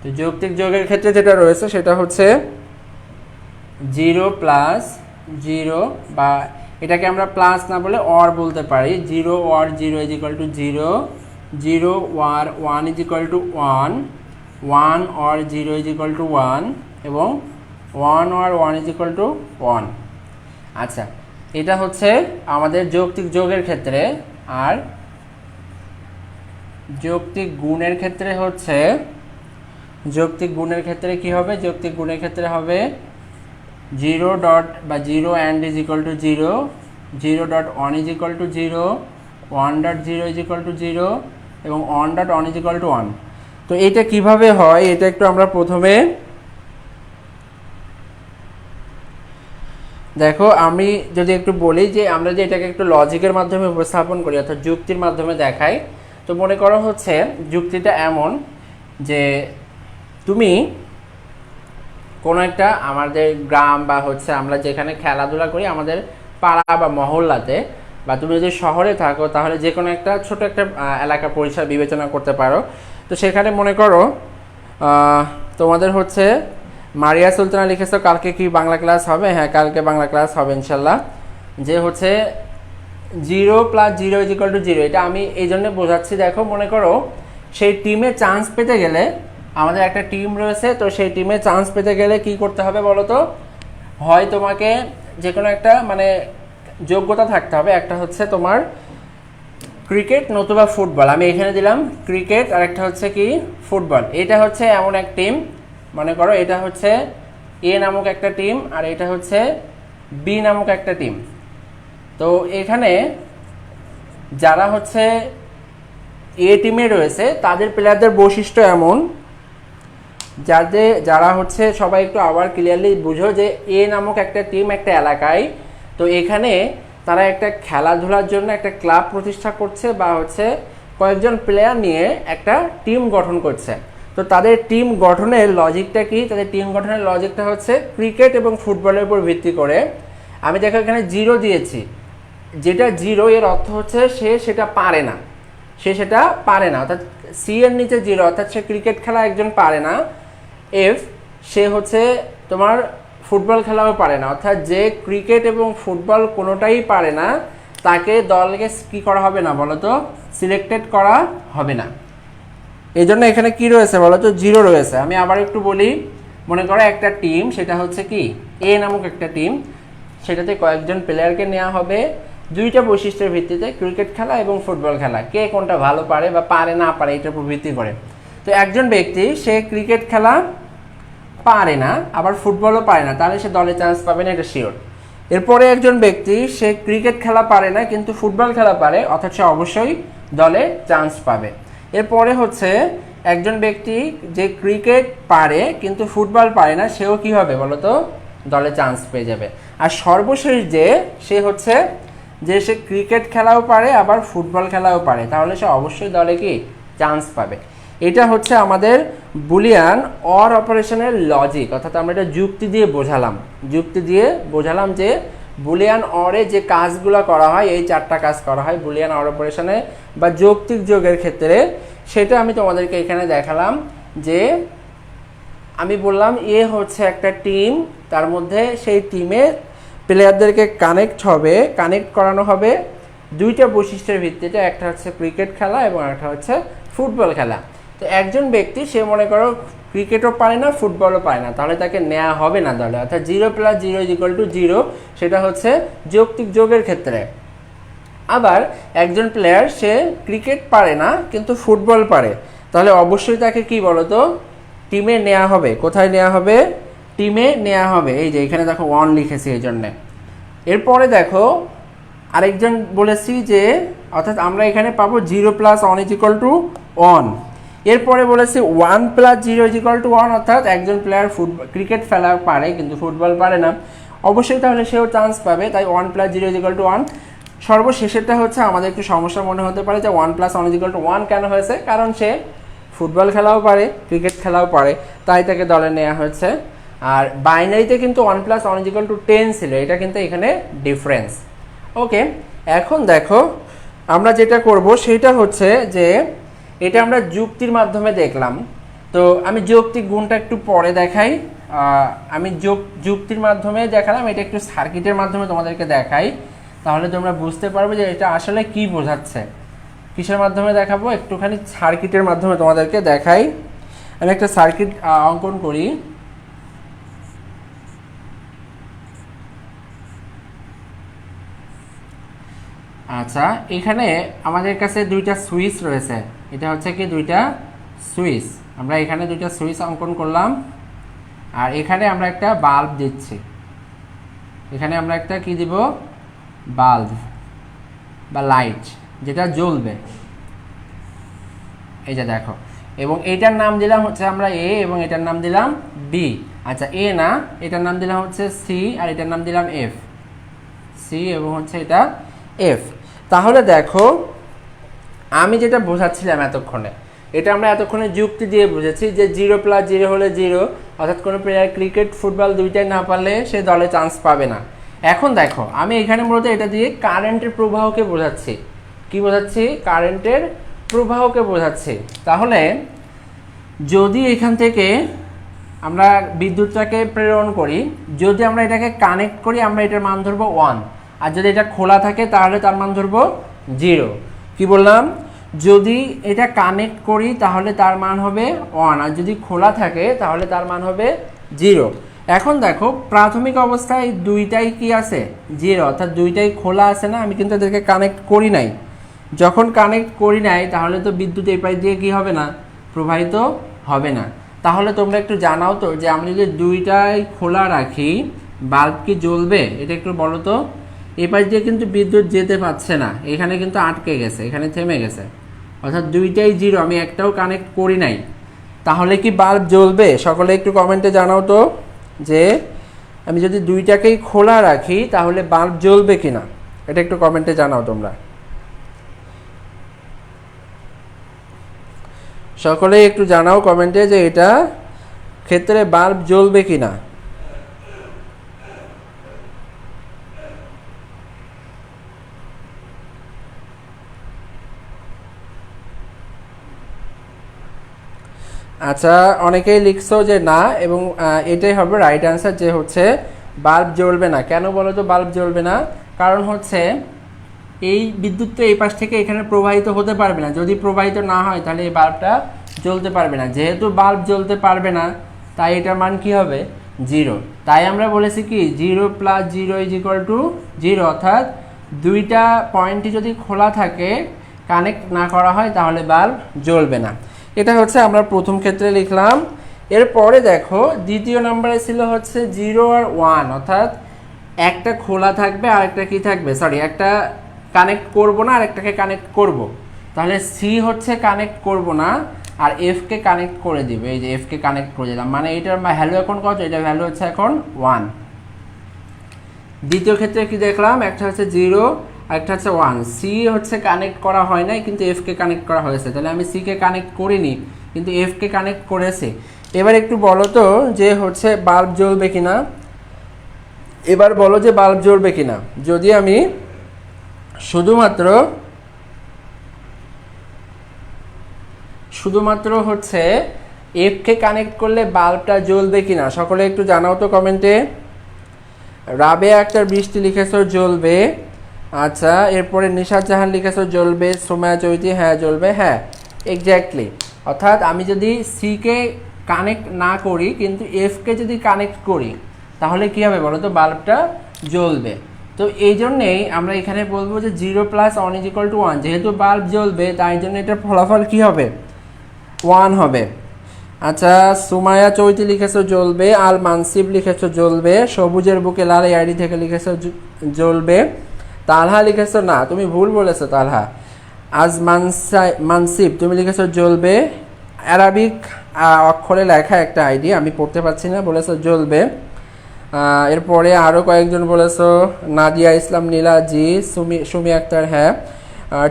তো যৌক্তিক যোগের ক্ষেত্রে যেটা রয়েছে সেটা হচ্ছে 0+0, বা এটাকে আমরা প্লাস না বলে অর বলতে পারি। 0 or 0 = 0, 0 or 1 = 1, 1 or 0 = 1 এবং 1 or 1 = 1। আচ্ছা, এটা হচ্ছে আমাদের যৌক্তিক যোগের ক্ষেত্রে। আর যৌক্তিক গুণের ক্ষেত্রে হচ্ছে, যৌক্তিক গুণের ক্ষেত্রে কি হবে? যৌক্তিক গুণের ক্ষেত্রে হবে 0 ডট বা 0 and = 0, 0.1 = 0, 1.0 = 0 এবং 1.1 = 1। তো এটা কিভাবে হয় এটা একটু আমরা প্রথমে দেখো, আমি যদি একটু বলি যে আমরা যে এটাকে একটু লজিকের মাধ্যমে উপস্থাপন করি অর্থাৎ যুক্তির মাধ্যমে দেখাই। তো মনে করো হচ্ছে যুক্তিটা এমন যে তুমি কোনো একটা আমাদের গ্রাম বা হচ্ছে আমরা যেখানে খেলাধুলা করি আমাদের পাড়া বা মহল্লাতে, বা তুমি যদি শহরে থাকো তাহলে যে কোনো একটা ছোট একটা এলাকা পরিসর বিবেচনা করতে পারো। তো সেখানে মনে করো তোমাদের হচ্ছে মারিয়া সুলতানা লিখেছো কালকে কি বাংলা ক্লাস হবে? হ্যাঁ, কালকে বাংলা ক্লাস হবে ইনশাল্লাহ। যে হচ্ছে 0+0 = 0, এটা আমি এই জন্য বোঝাচ্ছি। দেখো মনে করো সেই টিমে চান্স পেতে গেলে, আমাদের একটা টিম রয়েছে, তো সেই টিমে চান্স পেতে গেলে কি করতে হবে বলো তো? হয় তোমাকে যে কোনো একটা মানে যোগ্যতা থাকতে হবে। একটা হচ্ছে তোমার ক্রিকেট নতুবা ফুটবল। আমি এখানে দিলাম ক্রিকেট, আর একটা হচ্ছে কি ফুটবল। এটা হচ্ছে এমন এক টিম, মনে করো এটা হচ্ছে এ নামক একটা টিম আর এটা হচ্ছে বি নামক একটা টিম। তো এখানে যারা হচ্ছে এ টিমে রয়েছে তাদের প্লেয়ারদের বৈশিষ্ট্য এমন, যারা হচ্ছে সবাই একটু আবার ক্লিয়ারলি বুঝো যে এ নামক একটা টিম একটা এলাকায়, তো এখানে তারা একটা খেলাধুলার জন্য একটা ক্লাব প্রতিষ্ঠা করছে বা হচ্ছে কয়েকজন প্লেয়ার নিয়ে একটা টিম গঠন করছে। তো তাদের টিম গঠনের লজিকটা কি? তাদের টিম গঠনের লজিকটা হচ্ছে ক্রিকেট এবং ফুটবলের উপর ভিত্তি করে। আমি দেখো এখানে 0 দিয়েছি, যেটা 0 এর অর্থ হচ্ছে সে সেটা পারে না, সে সেটা পারে না, অর্থাৎ সি এর নিচে 0 অর্থাৎ সে ক্রিকেট খেলা একজন পারে না। এফ, সে হচ্ছে তোমার ফুটবল খেলাও পারে না, অর্থাৎ যে ক্রিকেট এবং ফুটবল কোনোটাই পারে না তাকে দলকে কি করা হবে না বলো তো? সিলেক্টেড করা হবে না। এই জন্য এখানে কি রয়েছে বলো তো? 0 রয়েছে। আমি আবার একটু বলি, মনে করো একটা টিম, সেটা হচ্ছে কি এ নামক একটা টিম, সেটাতে কয়েকজন প্লেয়ারকে নেওয়া হবে দুইটা বৈশিষ্ট্যের ভিত্তিতে, ক্রিকেট খেলা এবং ফুটবল খেলা, কে কোনটা ভালো পারে বা পারে না পারে এটার উপর ভিত্তি করে। তো একজন ব্যক্তি সে ক্রিকেট খেলা পারে না আবার ফুটবলও পারে না, তাহলে সে দলে চান্স পাবে না, এটা শিওর। এরপরে একজন ব্যক্তি সে ক্রিকেট খেলা পারে না কিন্তু ফুটবল খেলা পারে, অর্থাৎ সে অবশ্যই দলে চান্স পাবে। এরপরে হচ্ছে একজন ব্যক্তি যে ক্রিকেট পারে কিন্তু ফুটবল পারে না, সেও কি হবে বলো তো? দলে চান্স পেয়ে যাবে। আর সর্বশেষ যে সে হচ্ছে যে সে ক্রিকেট খেলাও পারে আবার ফুটবল খেলাও পারে, তাহলে সে অবশ্যই দলে কি চান্স পাবে। এটা হচ্ছে আমাদের বুলিয়ান অর অপারেশনের লজিক, অর্থাৎ আমরা এটা যুক্তি দিয়ে বোঝালাম, যুক্তি দিয়ে বোঝালাম যে বুলিয়ান অরে যে কাজগুলো করা হয় এই 4টা কাজ করা হয় বুলিয়ান অর অপারেশনে বা যৌক্তিক যোগের ক্ষেত্রে, সেটা আমি তোমাদেরকে এখানে দেখালাম। যে আমি বললাম এ হচ্ছে একটা টিম, তার মধ্যে সেই টিমে প্লেয়ারদেরকে কানেক্ট করানো হবে দুইটা বৈশিষ্ট্যের ভিত্তিতে, একটা হচ্ছে ক্রিকেট খেলা এবং একটা হচ্ছে ফুটবল খেলা। তো একজন ব্যক্তি সে মনে করো ক্রিকেটও পারে না ফুটবলও পারে না, তাহলে তাকে নেওয়া হবে না দলে, অর্থাৎ 0 + 0 = 0, সেটা হচ্ছে যৌক্তিক যোগের ক্ষেত্রে। আবার একজন প্লেয়ার সে ক্রিকেট পারে না কিন্তু ফুটবল পারে, তাহলে অবশ্যই তাকে কি বলতো টিমে নেওয়া হবে। কোথায় নেওয়া হবে? টিমে নেওয়া হবে। এই যে এখানে দেখো 1 লিখেছি এই জন্যে। এরপরে দেখো আরেকজন বলেছি যে অর্থাৎ আমরা এখানে পাবো 0 + 1 = 1। এরপরে বলেছি 1 + 0 = 1, অর্থাৎ একজন প্লেয়ার ক্রিকেট খেলা পারে কিন্তু ফুটবল পারে না, অবশ্যই তাহলে সেও চান্স পাবে, তাই 1 + 0 = 1। সর্বশেষেরটা হচ্ছে আমাদের একটু সমস্যা মনে হতে পারে যে 1 + 1 = 1 কেন হয়েছে, কারণ সে ফুটবল খেলাও পারে ক্রিকেট খেলাও পারে, তাই তাকে দলে নেওয়া হয়েছে। আর বাইনারিতে কিন্তু 1 + 1 = 10 ছিল, এটা কিন্তু এখানে ডিফারেন্স। ওকে, এখন দেখো আমরা যেটা করব সেটা হচ্ছে যে এটা আমরা যুক্তির মাধ্যমে দেখলাম। তো আমি যৌক্তিক গুণটা একটু পরে দেখাই। আমি যুক্তির মাধ্যমে দেখালাম, এটা একটু সার্কিটের মাধ্যমে তোমাদেরকে দেখাই, তাহলে তোমরা বুঝতে পারবে যে এটা আসলে কি বোঝাচ্ছে। কিসের মাধ্যমে দেখাবো? একটুখানি সার্কিটের মাধ্যমে তোমাদেরকে দেখাই। আমি একটা সার্কিট অঙ্কন করি। আচ্ছা, এখানে আমাদের কাছে দুইটা সুইচ রয়েছে, এটা হচ্ছে কি দুইটা সুইচ। আমরা এখানে দুইটা সুইচ অঙ্কন করলাম, আর এখানে আমরা একটা বাল্ব দিচ্ছি। এখানে আমরা একটা কি দিব? বাল্ব বা লাইট, যেটা জ্বলবে। এই যে দেখো, এবং এটার নাম দিলাম হচ্ছে আমরা এ এবং এটার নাম দিলাম বি। আচ্ছা, এ না, এটার নাম দিলাম হচ্ছে সি আর এটার নাম দিলাম এফ। সি এবং হচ্ছে এটা এফ। তাহলে দেখো আমি যেটা বোঝাচ্ছিলাম এতক্ষণে, এটা আমরা এতক্ষণে যুক্তি দিয়ে বুঝেছি যে 0 + 0 হলে 0, অর্থাৎ কোনো প্লেয়ার ক্রিকেট ফুটবল দুইটাই না পারলে সে দলে চান্স পাবে না। এখন দেখো আমি এখানে মূলত এটা দিয়ে কারেন্টের প্রবাহকে বোঝাচ্ছি। কি বোঝাচ্ছি? কারেন্টের প্রবাহকে বোঝাচ্ছি। তাহলে যদি এখান থেকে আমরা বিদ্যুৎটাকে প্রেরণ করি, যদি আমরা এটাকে কানেক্ট করি আমরা এটার মান ধরবো 1, আর যদি এটা খোলা থাকে তাহলে তার মান ধরবো 0। কি বললাম? যদি এটা কানেক্ট করি তাহলে তার মান হবে 1, আর যদি খোলা থাকে তাহলে তার মান হবে 0। এখন দেখো প্রাথমিক অবস্থায় দুইটাই কি আছে? 0, অর্থাৎ দুইটাই খোলা আছে না, আমি কিন্তু এদেরকে কানেক্ট করি নাই। যখন কানেক্ট করি নাই তাহলে তো বিদ্যুৎ এই পাশ দিয়ে কি হবে না? প্রবাহিত হবে না। তাহলে তোমরা একটু জানাও তো যে আমি যদি দুইটাই খোলা রাখি বাল্ব কি জ্বলবে? এটা একটু বলো তো। এই পাশ দিয়ে কিন্তু বিদ্যুৎ যেতে পারছে না, এখানে কিন্তু আটকে গেছে, এখানে থেমে গেছে, অর্থাৎ দুইটাই 0, আমি একটাও কানেক্ট করি নাই। তাহলে কি বাল্ব জ্বলবে? সকলে একটু কমেন্টে জানাও তো যে আমি যদি দুইটাকেই খোলা রাখি তাহলে বাল্ব জ্বলবে কিনা, এটা একটু কমেন্টে জানাও তোমরা। সকলেই একটু জানাও কমেন্টে যে এটা ক্ষেত্রে বাল্ব জ্বলবে কিনা। আচ্ছা, অনেকেই লিখছো যে না, এবং এটাই হবে রাইট অ্যান্সার, যে হচ্ছে বাল্ব জ্বলবে না। কেন বলো তো বাল্ব জ্বলবে না? কারণ হচ্ছে এই বিদ্যুৎ তো এই পাশ থেকে এখানে প্রবাহিত হতে পারবে না, যদি প্রবাহিত না হয় তাহলে এই বাল্বটা জ্বলতে পারবে না। যেহেতু বাল্ব জ্বলতে পারবে না তাই এটার মান কি হবে? 0। তাই আমরা বলেছি কি 0 + 0 = 0, অর্থাৎ দুইটা পয়েন্টই যদি খোলা থাকে কানেক্ট না করা হয় তাহলে বাল্ব জ্বলবে না। এটা হচ্ছে আমরা প্রথম ক্ষেত্রে লিখলাম। এরপরে দেখো দ্বিতীয় নম্বরে ছিল হচ্ছে 0 আর 1, অর্থাৎ একটা খোলা থাকবে আর একটা কি থাকবে, সরি, একটা কানেক্ট করব না আর একটাকে কানেক্ট করব। তাহলে সি হচ্ছে কানেক্ট করব না আর এফকে কানেক্ট করে দিবে। এই যে এফকে কানেক্ট করে দিলাম, মানে এটার ভ্যালু এখন কত? এটা ভ্যালু হচ্ছে এখন 1। দ্বিতীয় ক্ষেত্রে কি দেখলাম? একটা হচ্ছে 0 আর একটা হচ্ছে 1। সি হচ্ছে কানেক্ট করা হয় নাই কিন্তু এফকে কানেক্ট করা হয়েছে, তাহলে আমি সিকে কানেক্ট করিনি কিন্তু এফকে কানেক্ট করেছি। এবার একটু বলো তো যে হচ্ছে বাল্ব জ্বলবে কিনা। এবার বলো যে বাল্ব জ্বলবে কিনা। যদি আমি শুধুমাত্র হচ্ছে এফ কে কানেক্ট করলে বাল্বটা জ্বলবে কিনা, সকলে একটু জানাও তো কমেন্টে। রাবেয়া আক্তার বৃষ্টি লিখেছো জ্বলবে। আচ্ছা, এরপরে নিশাত জাহান লিখেছো জ্বলবে। সোমায়া চৈতি হ্যাঁ জ্বলবে, হ্যাঁ এক্স্যাক্টলি। অর্থাৎ আমি যদি সি কে কানেক্ট না করি কিন্তু এফ কে যদি কানেক্ট করি তাহলে কি হবে বলো তো, বাল্বটা জ্বলবে। তো এই জন্যেই আমরা এখানে বলবো যে 0 + 1 = 1, যেহেতু বাল্ব জ্বলবে তাই জন্য এটার ফলাফল কি হবে, 1 হবে। আচ্ছা, সুমায়া চৈতি লিখেছো জ্বলবে। আল মানসিব লিখেছো জ্বলবে। সবুজের বুকে লাল আইডি থেকে লিখেছো জ্বলবে। তালহা লিখেছো না, তুমি ভুল বলেছো তালহা। আজ মানসিব তুমি লিখেছো জ্বলবে। অ্যারাবিক অক্ষরে লেখা একটা আইডি, আমি পড়তে পারছি না, বলেছো জ্বলবে। এরপরে আরও কয়েকজন বলেছো, নাদিয়া ইসলাম নীলা জি, সুমি আক্তার হ্যাঁ,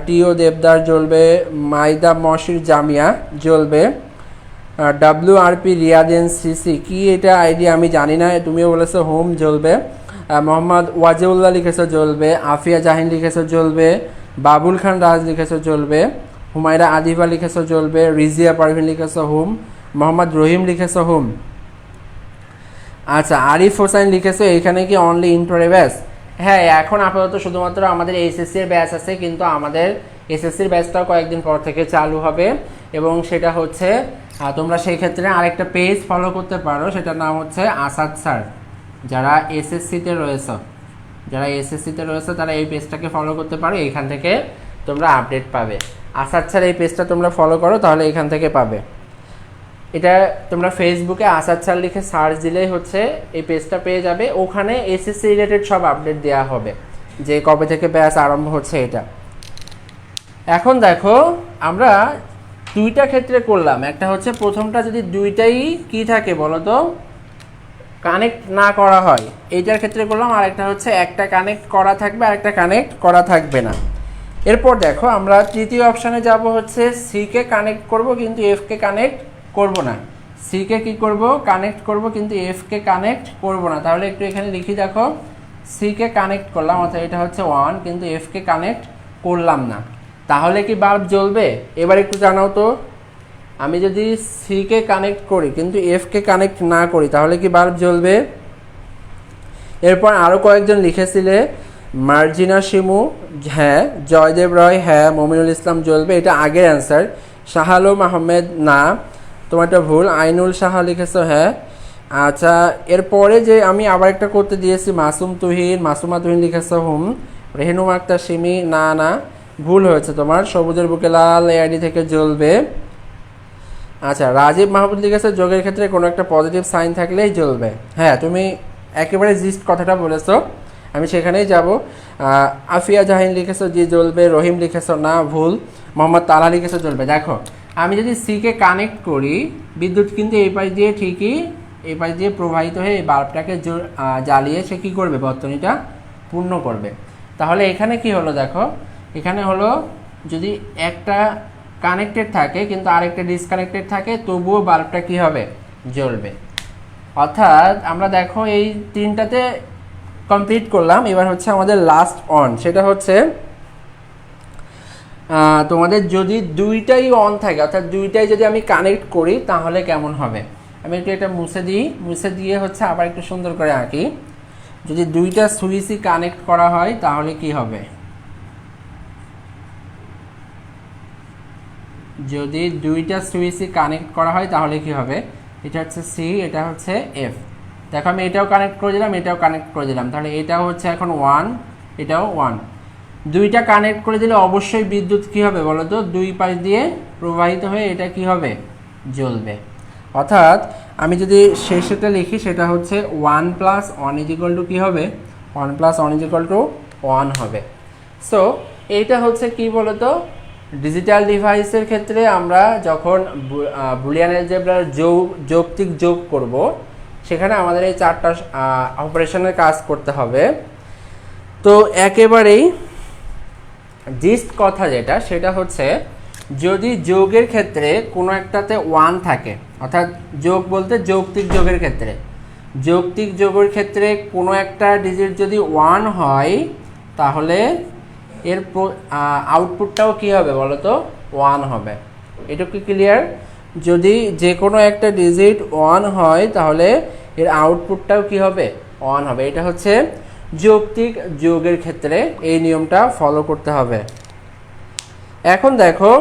টিও দেবদার জ্বলবে। মাইদা মশির জামিয়া জ্বলবে। WRP রিয়াজেন সিসি কি এটা আইডি আমি জানি না, তুমিও বলেছো হোম জ্বলবে। মোহাম্মদ ওয়াজিউল্লাহ লিখেছো জ্বলবে। আফিয়া জাহিন লিখেছো জ্বলবে। বাবুল খান রাজ লিখেছো জ্বলবে। হুমায়রা আদিফা লিখেছো জ্বলবে। রিজিয়া পারভিন লিখেছো হোম। মোহাম্মদ রহিম লিখেছো হোম। আচ্ছা, আরিফ হোসাইন লিখেছো এখানে কি অনলি ইন্টারে ব্যাচ। হ্যাঁ, এখন আপাতত শুধুমাত্র আমাদের এসএসসির ব্যাচ আছে, কিন্তু আমাদের এসএসসির ব্যাচটাও কয়েকদিন পর থেকে চালু হবে। এবং সেটা হচ্ছে তোমরা সেই ক্ষেত্রে আরেকটা পেজ ফলো করতে পারো, সেটার নাম হচ্ছে আসাদ স্যার। যারা এসএসসিতে রয়েছে তারা এই পেজটাকে ফলো করতে পারো, এইখান থেকে তোমরা আপডেট পাবে। আসাদ স্যার এই পেজটা তোমরা ফলো করো, তাহলে এখান থেকে পাবে। এটা তোমরা ফেসবুকে আসাদ স্যার লিখে সার্চ দিলেই হচ্ছে এই পেজটা পেয়ে যাবে। ওখানে এসএসসি রিলেটেড সব আপডেট দেওয়া হবে, যে কবে থেকে ব্যাচ আরম্ভ হচ্ছে এটা। এখন দেখো, আমরা দুইটা ক্ষেত্রে করলাম। একটা হচ্ছে প্রথমটা যদি দুইটাই কি থাকে বলো তো, কানেক্ট না করা হয়, এইটার ক্ষেত্রে করলাম। আর একটা হচ্ছে একটা কানেক্ট করা থাকবে আর একটা কানেক্ট করা থাকবে না। এরপর দেখো, আমরা তৃতীয় অপশানে যাব, হচ্ছে সি কে কানেক্ট করব কিন্তু এফ কে কানেক্ট করব না। সি কে কি করব, কানেক্ট করব কিন্তু এফ কে কানেক্ট করব না। তাহলে একটু এখানে লিখি দেখো, সি কে কানেক্ট করলাম, অর্থাৎ এটা হচ্ছে 1, কিন্তু এফ কে কানেক্ট করলাম না, তাহলে কি বাল্ব জ্বলবে? এবার একটু জানাও তো, আমি যদি সি কে কানেক্ট করি কিন্তু এফ কে কানেক্ট না করি তাহলে কি বাল্ব জ্বলবে? এরপর আরও কয়েকজন লিখেছিলে, মার্জিনা শিমু হ্যাঁ, জয়দেব রয় হ্যাঁ, মমিনুল ইসলাম জ্বলবে, এটা আগের অ্যান্সার। শাহালুম আহমেদ না, তোমারটা ভুল। আইনুল সাহা লিখেছো হ্যাঁ। আচ্ছা, এরপরে যে আমি আবার একটা করতে দিয়েছি, মাসুমা তুহিন লিখেছো হুম। রেহনুমা আক্তার সিমি না, ভুল হয়েছে তোমার। সবুজের বুকে লাল এআইডি থেকে জ্বলবে। আচ্ছা, রাজীব মাহমুদ লিখেছে যোগের ক্ষেত্রে কোনো একটা পজিটিভ সাইন থাকলেই জ্বলবে। হ্যাঁ, তুমি একেবারে জিস্ট কথাটা বলেছো, আমি সেখানেই যাব। আফিয়া জাহিন লিখেছো জি জ্বলবে। রহিম লিখেছো না, ভুল। মোহাম্মদ তালা লিখেছো জ্বলবে। দেখো, আমি যদি সি কে কানেক্ট করি, বিদ্যুৎ কিন্তু এই পাশ দিয়ে ঠিকই এই পাশ দিয়ে প্রবাহিত হয়ে এই বাল্বটাকে জ্বালিয়ে সে কী করবে, বর্তনীটা পূর্ণ করবে। তাহলে এখানে কি হলো দেখো, এখানে হলো যদি একটা কানেক্টেড থাকে কিন্তু আরেকটা ডিসকানেক্টেড থাকে, তবুও বাল্বটা কি হবে, জ্বলবে। অর্থাৎ আমরা দেখো এই তিনটাতে কমপ্লিট করলাম। এবার হচ্ছে আমাদের লাস্ট অন, সেটা হচ্ছে তোমাদের যদি দুইটাই অন থাকে, অর্থাৎ দুইটাই যদি আমি কানেক্ট করি তাহলে কেমন হবে। আমি একটু এটা মুছে দিয়ে হচ্ছে আবার একটু সুন্দর করে আঁকি। যদি দুইটা সুইচই কানেক্ট করা হয় তাহলে কি হবে, যদি দুইটা সুইচই কানেক্ট করা হয় তাহলে কি হবে, এটা হচ্ছে সি, এটা হচ্ছে এফ। দেখো, আমি এটাও কানেক্ট করে দিলাম, এটাও কানেক্ট করে দিলাম, তাহলে এটাও হচ্ছে এখন 1, এটাও 1। দুইটা কানেক্ট করে দিলে অবশ্যই বিদ্যুৎ কি হবে বলো তো, দুই পাশ দিয়ে প্রবাহিত হয়ে এটা কি হবে, জ্বলবে। অর্থাৎ আমি যদি শেষেটা লিখি, সেটা হচ্ছে 1 + 1 = কি হবে, 1 + 1 = 1 হবে। সো এইটা হচ্ছে কি বলতো, ডিজিটাল ডিভাইসের ক্ষেত্রে আমরা যখন বুলিয়ান অ্যালজেব্রার যৌক্তিক যোগ করব, সেখানে আমাদের এই 4টা অপারেশনের কাজ করতে হবে। তো একেবারেই জিস্ট কথা যেটা, সেটা হচ্ছে যদি যোগের ক্ষেত্রে কোনো একটাতে 1 থাকে, অর্থাৎ যোগ বলতে যৌক্তিক যোগের ক্ষেত্রে যৌক্তিক যোগের ক্ষেত্রে কোনো একটা ডিজিট যদি 1 হয় তাহলে এর আউটপুটটাও কী হবে বলো তো 1 হবে। এটা কি ক্লিয়ার? যদি যে কোনো একটা ডিজিট 1 হয় তাহলে এর আউটপুটটাও কি হবে 1 হবে। এটা হচ্ছে যৌক্তিক যোগের ক্ষেত্রে এই নিয়মটা ফলো করতে হবে। এখন দেখো,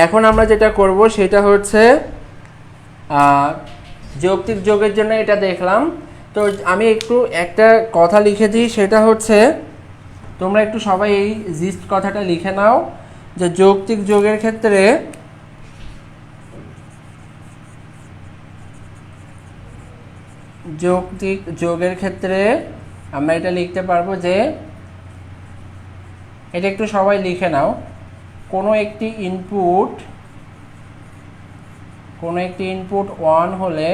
এখন আমরা যেটা করব সেটা হচ্ছে যৌক্তিক যোগের জন্য এটা দেখলাম। তো আমি একটু একটা কথা লিখে দিই, সেটা হচ্ছে তোমরা একটু সবাই এই জিস্ট কথাটা লিখে নাও যে যৌক্তিক যোগের ক্ষেত্রে যৌক্তিক যোগের ক্ষেত্রে আমরা এটা লিখতে পারবো যে, এটা একটু সবাই লিখে নাও, কোনো একটি ইনপুট 1 হলে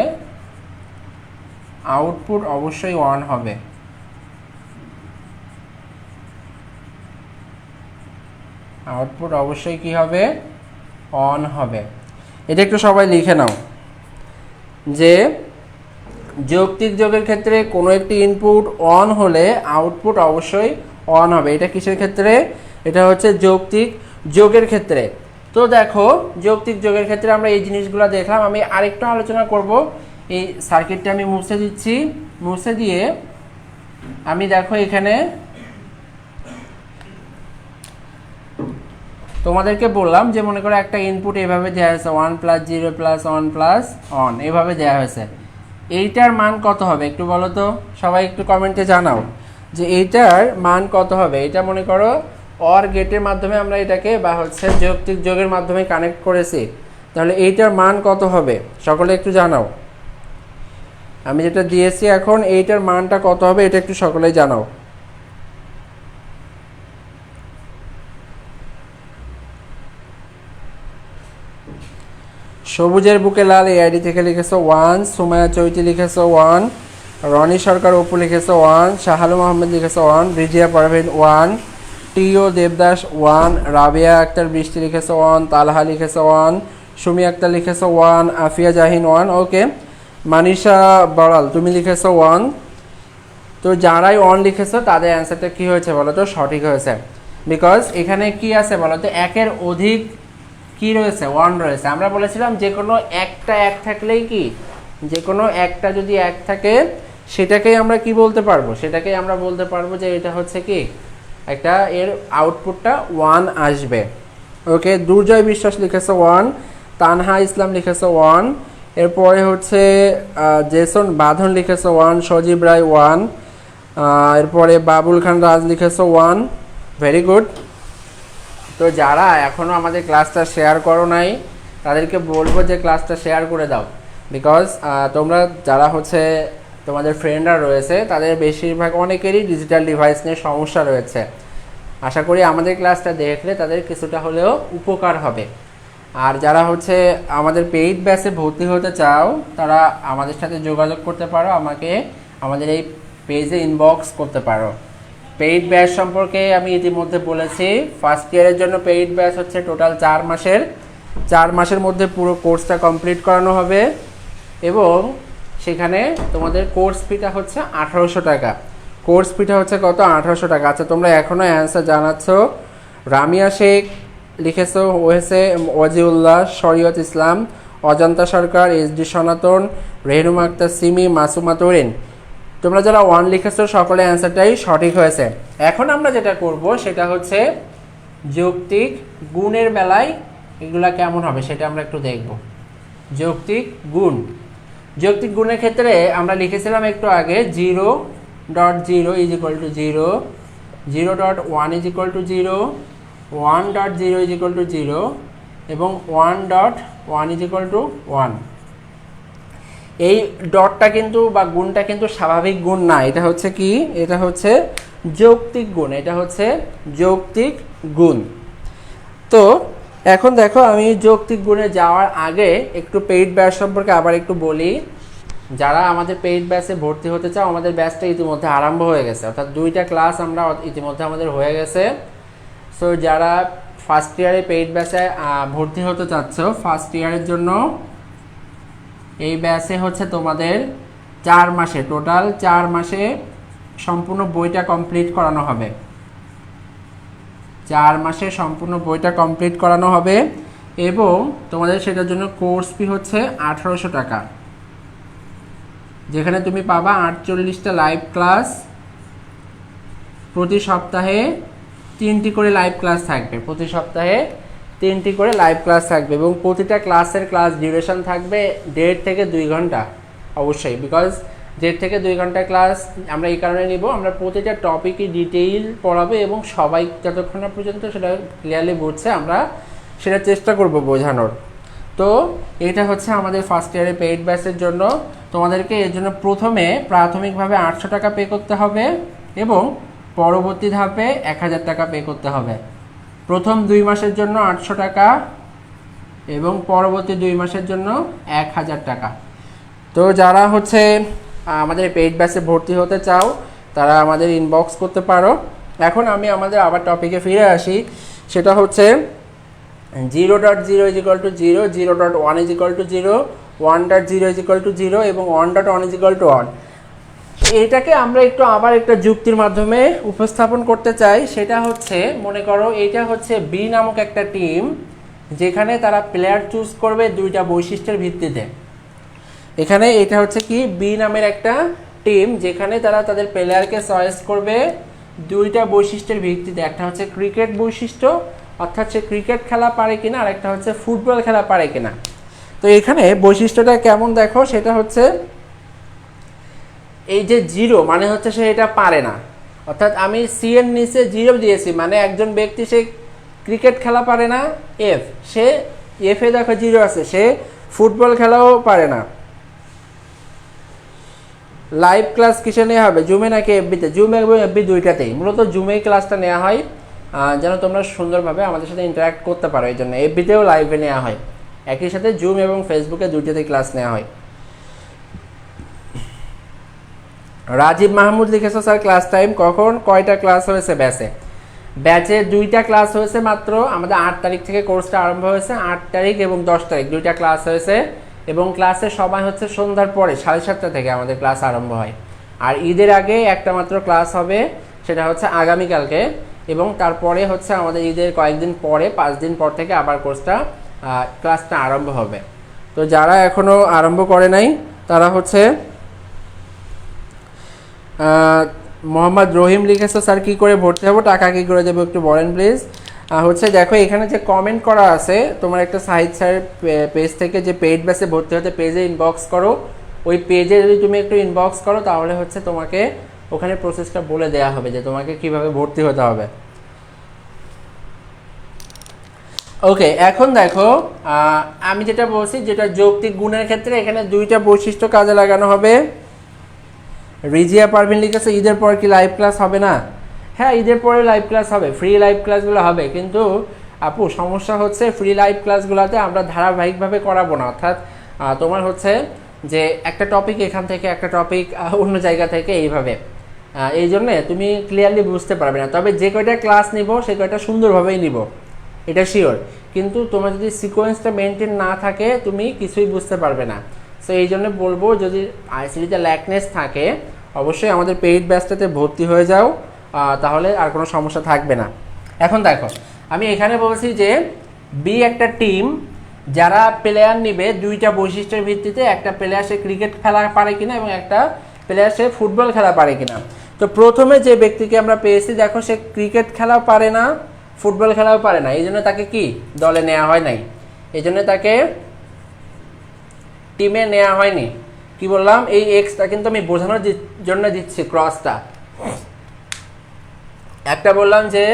আউটপুট অবশ্যই 1 হবে। আউটপুট অবশ্যই কি হবে 1 হবে। এটা একটু সবাই লিখে নাও যে যৌক্তিক যোগের ক্ষেত্রে কোনো একটি ইনপুট 1 হলে আউটপুট অবশ্যই 1 হবে। এটা কিসের ক্ষেত্রে? এটা হচ্ছে যৌক্তিক যোগের ক্ষেত্রে। তো দেখো, যৌক্তিক যোগের ক্ষেত্রে আমরা এই জিনিসগুলো দেখলাম। আমি আরেকটু আলোচনা করব। এই সার্কিটটা আমি মুছে দিচ্ছি, মুছে দিয়ে আমি দেখো এখানে তোমাদেরকে বললাম যে মনে করো একটা ইনপুট এভাবে দেওয়া হয়েছে 1 + 0 + 1 + 1 এভাবে দেওয়া হয়েছে। এইটার মান কত হবে একটু বলো তো, সবাই একটু কমেন্টে জানাও যে এইটার মান কত হবে। এটা মনে করো অর গেটের মাধ্যমে আমরা এটাকে বা হচ্ছে যৌক্তিক যোগের মাধ্যমে কানেক্ট করেছি, তাহলে এইটার মান কত হবে সকলে একটু জানাও। আমি যেটা দিয়েছি এখন এইটার মানটা কত হবে এটা একটু সকলেই জানাও। সবুজের বুকে লাল এআইডি থেকে লিখেছো 1, সুমায়া চৈতি লিখেছো 1, রনি সরকার অপু লিখেছো 1, শাহালুম আহমেদ লিখেছো 1, রিজিয়া পারভিন 1, টিও দেবদাস 1, রাবিয়া আক্তার বৃষ্টি লিখেছো 1, তালহা লিখেছো 1, সুমি আক্তার লিখেছো 1, আফিয়া জাহিন 1, ওকে। মানিশা বড়াল তুমি লিখেছো 1। তো যারাই 1 লিখেছো তাদের অ্যান্সারটা কি হয়েছে বলো তো, সঠিক হয়েছে। বিকজ এখানে কি আছে বলো তো, একের অধিক কি রয়েছে 1 রয়েছে। আমরা বলেছিলাম যে কোনো একটা 1 থাকলেই কি, যে কোনো একটা যদি 1 থাকে সেটাকেই আমরা কি বলতে পারবো, সেটাকেই আমরা বলতে পারবো যে এটা হচ্ছে কি একটা এর আউটপুটটা 1 আসবে। ওকে, দুর্জয় বিশ্বাস লিখেছে 1, তানহা ইসলাম লিখেছে 1, এরপরে হচ্ছে জেসন বাঁধন লিখেছে 1, সজীব রায় 1, এরপরে বাবুল খান রাজ লিখেছে 1। Very good. তো যারা এখনও আমাদের ক্লাসটা শেয়ার করো নাই তাদেরকে বলবো যে ক্লাসটা শেয়ার করে দাও। বিকজ তোমরা যারা হচ্ছে তোমাদের ফ্রেন্ডরা রয়েছে তাদের বেশিরভাগ অনেকেরই ডিজিটাল ডিভাইস নিয়ে সমস্যা রয়েছে। আশা করি আমাদের ক্লাসটা দেখলে তাদের কিছুটা হলেও উপকার হবে। আর যারা হচ্ছে আমাদের পেইড ব্যাচে ভর্তি হতে চাও তারা আমাদের সাথে যোগাযোগ করতে পারো, আমাকে আমাদের এই পেজে ইনবক্স করতে পারো। পেইড ব্যাচ সম্পর্কে আমি ইতিমধ্যে বলেছি। ফার্স্ট ইয়ারের জন্য পেইড ব্যাচ হচ্ছে টোটাল 4 মাসের মধ্যে পুরো কোর্সটা কমপ্লিট করানো হবে এবং সেখানে তোমাদের কোর্স ফিটা হচ্ছে 1800 টাকা। কোর্স ফিটা হচ্ছে কত, 1800 টাকা। আচ্ছা, তোমরা এখনও অ্যান্সার জানাচ্ছ। রামিয়া শেখ লিখেছো হয়েছে, ওয়াজিউল্লাহ, শরীয়ত ইসলাম, অজন্তা সরকার, SD সনাতন, রেহনুমা আক্তার সিমি, মাসুমা তরিন। তোমরা যারা 1 লিখেছো সকলে অ্যান্সারটাই সঠিক হয়েছে। এখন আমরা যেটা করব সেটা হচ্ছে যৌক্তিক গুণের বেলায় এগুলা কেমন হবে সেটা আমরা একটু দেখব। যৌক্তিক গুণের ক্ষেত্রে আমরা লিখেছিলাম একটু আগে 0.0 = 0, 0.1 = 0, 1.0 = 0 এবং 1.1 = 1। এই ডটটা কিন্তু বা গুণটা কিন্তু স্বাভাবিক গুণ না, এটা হচ্ছে কি, এটা হচ্ছে যৌক্তিক গুণ। এটা হচ্ছে যৌক্তিক গুণ। তো এখন দেখো, আমি যৌক্তিক গুণে যাওয়ার আগে একটু পেইড ব্যাচ সম্পর্কে আবার একটু বলি। যারা আমাদের পেইড ব্যাচে ভর্তি হতে চাও, আমাদের ব্যাচটা ইতিমধ্যে আরম্ভ হয়ে গেছে, অর্থাৎ 2টা ক্লাস আমরা ইতিমধ্যে আমাদের হয়ে গেছে। সো যারা ফার্স্ট ইয়ারে পেইড ব্যাচে ভর্তি হতে চাচ্ছ, ফার্স্ট ইয়ারের জন্য এই ব্যাচে হচ্ছে তোমাদের 4 মাসে, টোটাল 4 মাসে সম্পূর্ণ বইটা কমপ্লিট করানো হবে। 4 মাসে সম্পূর্ণ বইটা কমপ্লিট করানো হবে এবং তোমাদের সেটার জন্য কোর্স ফি হচ্ছে 1800 টাকা, যেখানে তুমি পাবা 48টা লাইভ ক্লাস, প্রতি সপ্তাহে 3টি করে লাইভ ক্লাস থাকবে, প্রতি সপ্তাহে 3টি করে লাইভ ক্লাস থাকবে এবং প্রতিটা ক্লাসের ক্লাস ডিউরেশন থাকবে 1.5 থেকে 2 ঘন্টা অবশ্যই, বিকজ 1.5 থেকে 2 ঘন্টা ক্লাস আমরা এই কারণে নিব, আমরা প্রতিটা টপিকই ডিটেইল পড়াবো এবং সবাই যতক্ষণ না পর্যন্ত সেটা ক্লিয়ারলি বুঝছে আমরা সেটা চেষ্টা করব বোঝানোর। তো এটা হচ্ছে আমাদের ফার্স্ট ইয়ারের পেইড ব্যাচের জন্য। তোমাদেরকে এর জন্য প্রথমে প্রাথমিকভাবে 800 টাকা পে করতে হবে এবং পরবর্তী ধাপে 1000 টাকা পে করতে হবে। প্রথম 2 মাসের জন্য 800 টাকা এবং পরবর্তী 2 মাসের জন্য 1000 টাকা। তো যারা হচ্ছে আমাদের পেইড ব্যাচে ভর্তি হতে চাও তারা আমাদের ইনবক্স করতে পারো। এখন আমি আমাদের আবার টপিকে ফিরে আসি, সেটা হচ্ছে 0.0 = 0, 0.1 = 0, 1.0 = 0 এবং 1.1 = 1। এটাকে আমরা একটু আবার একটা যুক্তির মাধ্যমে উপস্থাপন করতে চাই। সেটা হচ্ছে, মনে করো এটা হচ্ছে বি নামক একটা টিম, যেখানে তারা প্লেয়ার চুজ করবে 2টা বৈশিষ্ট্যের ভিত্তিতে। এখানে এটা হচ্ছে কি, বি নামের একটা টিম যেখানে তারা তাদের প্লেয়ারকে চয়েস করবে 2টা বৈশিষ্ট্যের ভিত্তিতে। একটা হচ্ছে ক্রিকেট বৈশিষ্ট্য, অর্থাৎ সে ক্রিকেট খেলা পারে কিনা, আর একটা হচ্ছে ফুটবল খেলা পারে কিনা। তো এখানে বৈশিষ্ট্যটা কেমন দেখো, সেটা হচ্ছে এই যে 0 মানে হচ্ছে সে এটা পারে না, অর্থাৎ আমি সি এর নিচে 0 দিয়েছি, মানে একজন ব্যক্তি সে ক্রিকেট খেলা পারে না। সে এফে দেখো 0 আছে, সে ফুটবল খেলাও পারে না। লাইভ ক্লাস কিসে নেওয়া হবে, জুমে নাকি এফবিতে? জুম এবং এফবি দুইটাতেই, মূলত জুমেই ক্লাসটা নেওয়া হয় যেন তোমরা সুন্দরভাবে আমাদের সাথে ইন্টারাক্ট করতে পারো, এই জন্য এফবিতেও লাইভে নেওয়া হয়। একই সাথে জুম এবং ফেসবুকে দুইটাতেই ক্লাস নেওয়া হয়। রাজীব মাহমুদ লিখেছো, স্যার ক্লাস টাইম কখন, কয়টা ক্লাস হয়েছে ব্যাচে? ব্যাচে 2টা ক্লাস হয়েছে মাত্র, আমাদের 8 তারিখ থেকে কোর্সটা আরম্ভ হয়েছে। 8 তারিখ এবং 10 তারিখ 2টা ক্লাস হয়েছে এবং ক্লাসের সময় হচ্ছে সন্ধ্যার পরে 7:30 থেকে আমাদের ক্লাস আরম্ভ হয়। আর ঈদের আগে একটা মাত্র ক্লাস হবে, সেটা হচ্ছে আগামীকালকে, এবং তারপরে হচ্ছে আমাদের ঈদের কয়েকদিন পরে 5 দিন পর থেকে আবার ক্লাসটা আরম্ভ হবে। তো যারা এখনও আরম্ভ করে নাই তারা হচ্ছে মোহাম্মদ রহিম লিখেছে, স্যার কী করে ভর্তি হবো, টাকা কী করে দেবো, একটু বলেন প্লিজ। হচ্ছে দেখো এখানে যে কমেন্ট করা আছে, তোমার একটা সাহিদ স্যার পেজ থেকে যে পেইড ব্যাচে ভর্তি হতে পেজে ইনবক্স করো, ওই পেজে যদি তুমি একটু ইনবক্স করো তাহলে হচ্ছে তোমাকে ওখানে প্রসেসটা বলে দেওয়া হবে যে তোমাকে কিভাবে ভর্তি হতে হবে। ওকে, এখন দেখো আমি যেটা বলছি, যেটা যৌক্তিক গুণের ক্ষেত্রে এখানে 2টা বৈশিষ্ট্য কাজে লাগানো হবে। রিজিয়া পারভিন লিখেছে, ঈদের পর কি লাইভ ক্লাস হবে না? হ্যাঁ, ঈদের পরে লাইভ ক্লাস হবে, ফ্রি লাইভ ক্লাসগুলো হবে, কিন্তু আপু সমস্যা হচ্ছে ফ্রি লাইভ ক্লাসগুলোতে আমরা ধারাবাহিকভাবে করাবো না, অর্থাৎ তোমার হচ্ছে যে একটা টপিক এখান থেকে, একটা টপিক অন্য জায়গা থেকে, এইভাবে। এই জন্যে তুমি ক্লিয়ারলি বুঝতে পারবে না। তবে যে কয়টা ক্লাস নিব সে কয়টা সুন্দরভাবেই নিব, এটা শিওর, কিন্তু তোমার যদি সিকোয়েন্সটা মেনটেন না থাকে তুমি কিছুই বুঝতে পারবে না। সো এই জন্য বলবো, যদি আইসিটিতে ল্যাকনেস থাকে অবশ্যই আমাদের পেইড ব্যাচটাতে ভর্তি হয়ে যাও, তাহলে আর কোনো সমস্যা থাকবে না। এখন দেখো আমি এখানে বলছি যে বি একটা টিম যারা প্লেয়ার নিবে 2টা বৈশিষ্ট্যের ভিত্তিতে, একটা প্লেয়ার সে ক্রিকেট খেলা পারে কিনা এবং একটা প্লেয়ার সে ফুটবল খেলা পারে কিনা। তো প্রথমে যে ব্যক্তিকে আমরা পেয়েছি, দেখো সে ক্রিকেট খেলাও পারে না, ফুটবল খেলাও পারে না, এই জন্য তাকে কি দলে নেওয়া হয় নাই, এই জন্য তাকে টিমে নেওয়া হয়নি। কি বললাম, এই এক্সটা কিন্তু আমি বোঝানোর জন্য দিচ্ছি ক্রসটা। একটা বললাম যে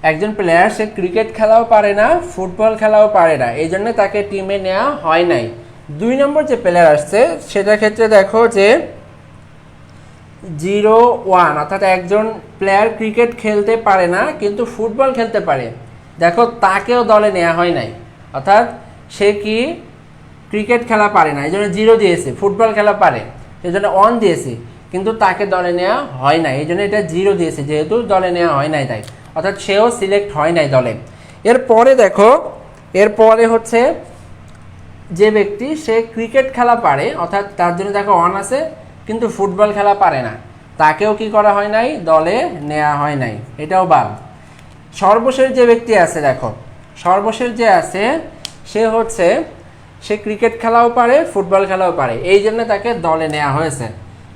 একজন প্লেয়ার সে ক্রিকেট খেলাও পারে না, ফুটবল খেলাও পারে না, এই জন্য তাকে টিমে নেওয়া হয় নাই। 2 নম্বর যে প্লেয়ার আসছে সেটার ক্ষেত্রে দেখো যে 0-1, অর্থাৎ একজন প্লেয়ার ক্রিকেট খেলতে পারে না কিন্তু ফুটবল খেলতে পারে, দেখো তাকেও দলে নেওয়া হয় নাই, অর্থাৎ সে কি ক্রিকেট খেলা পারে না এই জন্য 0 দিয়েছি, ফুটবল খেলা পারে এই জন্য 1 দিয়েছি, কিন্তু তাকে দলে নেওয়া হয় নাই এই জন্য এটা 0 দিয়েছি, যেহেতু দলে নেওয়া হয় নাই তাই, অর্থাৎ সেও সিলেক্ট হয় নাই দলে। এরপরে দেখো, এরপরে হচ্ছে যে ব্যক্তি সে ক্রিকেট খেলা পারে, অর্থাৎ তার জন্য দেখো অন আছে কিন্তু ফুটবল খেলা পারে না, তাকেও কি করা হয় নাই, দলে নেওয়া হয় নাই, এটাও বাদ। সর্বশেষ যে ব্যক্তি আছে, দেখো সর্বশেষ যে আছে সে ক্রিকেট খেলাও পারে ফুটবল খেলাও পারে, এই জন্য তাকে দলে নেওয়া হয়েছে।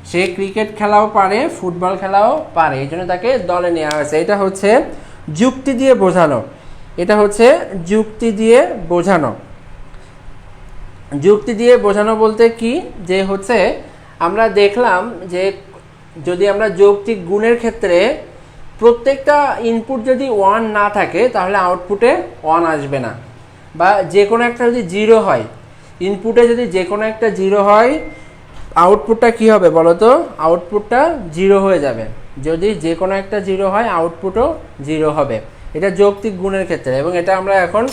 সে ক্রিকেট খেলাও পারে ফুটবল খেলাও পারে, এই জন্য তাকে দলে নেওয়া হয়েছে। এটা হচ্ছে যুক্তি দিয়ে বোঝানো, এটা হচ্ছে যুক্তি দিয়ে বোঝানো। যুক্তি দিয়ে বোঝানো বলতে কি, যে হচ্ছে আমরা দেখলাম যে যদি আমরা যৌক্তিক গুণের ক্ষেত্রে প্রত্যেকটা ইনপুট যদি 1 না থাকে তাহলে আউটপুটে 1 আসবে না, বা যে কোনো একটা যদি 0 হয়, ইনপুটে যদি যে কোনো একটা 0 হয় আউটপুটটা কি হবে বলো তো, আউটপুটটা 0 হয়ে যাবে। যদি যে কোনো একটা 0 হয় আউটপুটও 0 হবে, এটা যৌক্তিক গুণের ক্ষেত্রে। এবং এটা আমরা এখন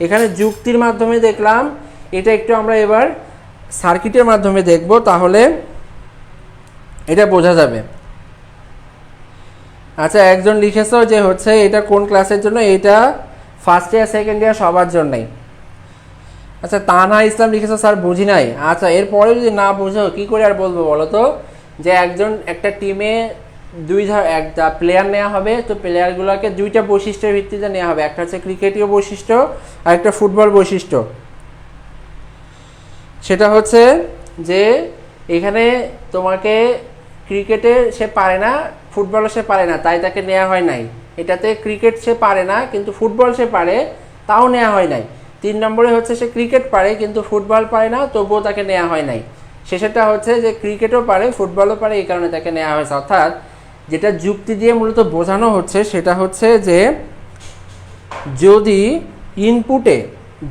এখানে যুক্তির মাধ্যমে দেখলাম, এটা একটু আমরা এবার সার্কিটের মাধ্যমে দেখব, তাহলে এটা বোঝা যাবে। আচ্ছা, একজন লিখেছো যে হচ্ছে এটা কোন ক্লাসের জন্য, এটা ফার্স্ট ইয়ার সেকেন্ড ইয়ার সবার জন্যই। আচ্ছা, তানহা ইসলাম লিখেছো স্যার বুঝি নাই। আচ্ছা, এরপরে যদি না বুঝো কি করে আর বলবো বলো তো, যে একটা টিমে একটা প্লেয়ার নেওয়া হবে, তো প্লেয়ারগুলোকে দুইটা বৈশিষ্ট্যের ভিত্তিতে নেওয়া হবে, একটা হচ্ছে ক্রিকেটীয় বৈশিষ্ট্য আর একটা ফুটবল বৈশিষ্ট্য। সেটা হচ্ছে যে এখানে তোমাকে ক্রিকেটে সে পারে না ফুটবলও সে পারে না, তাই তাকে নেওয়া হয় নাই। এটাতে ক্রিকেট সে পারে না কিন্তু ফুটবল সে পারে, তাও নেওয়া হয় নাই। 3 নম্বরে হচ্ছে সে ক্রিকেট পারে কিন্তু ফুটবল পারে না, তবুও তাকে নেওয়া হয় নাই। শেষেরটা হচ্ছে যে ক্রিকেটও পারে ফুটবলও পারে, এই কারণে তাকে নেওয়া হয়েছে। অর্থাৎ যেটা যুক্তি দিয়ে মূলত বোঝানো হচ্ছে সেটা হচ্ছে যে যদি ইনপুটে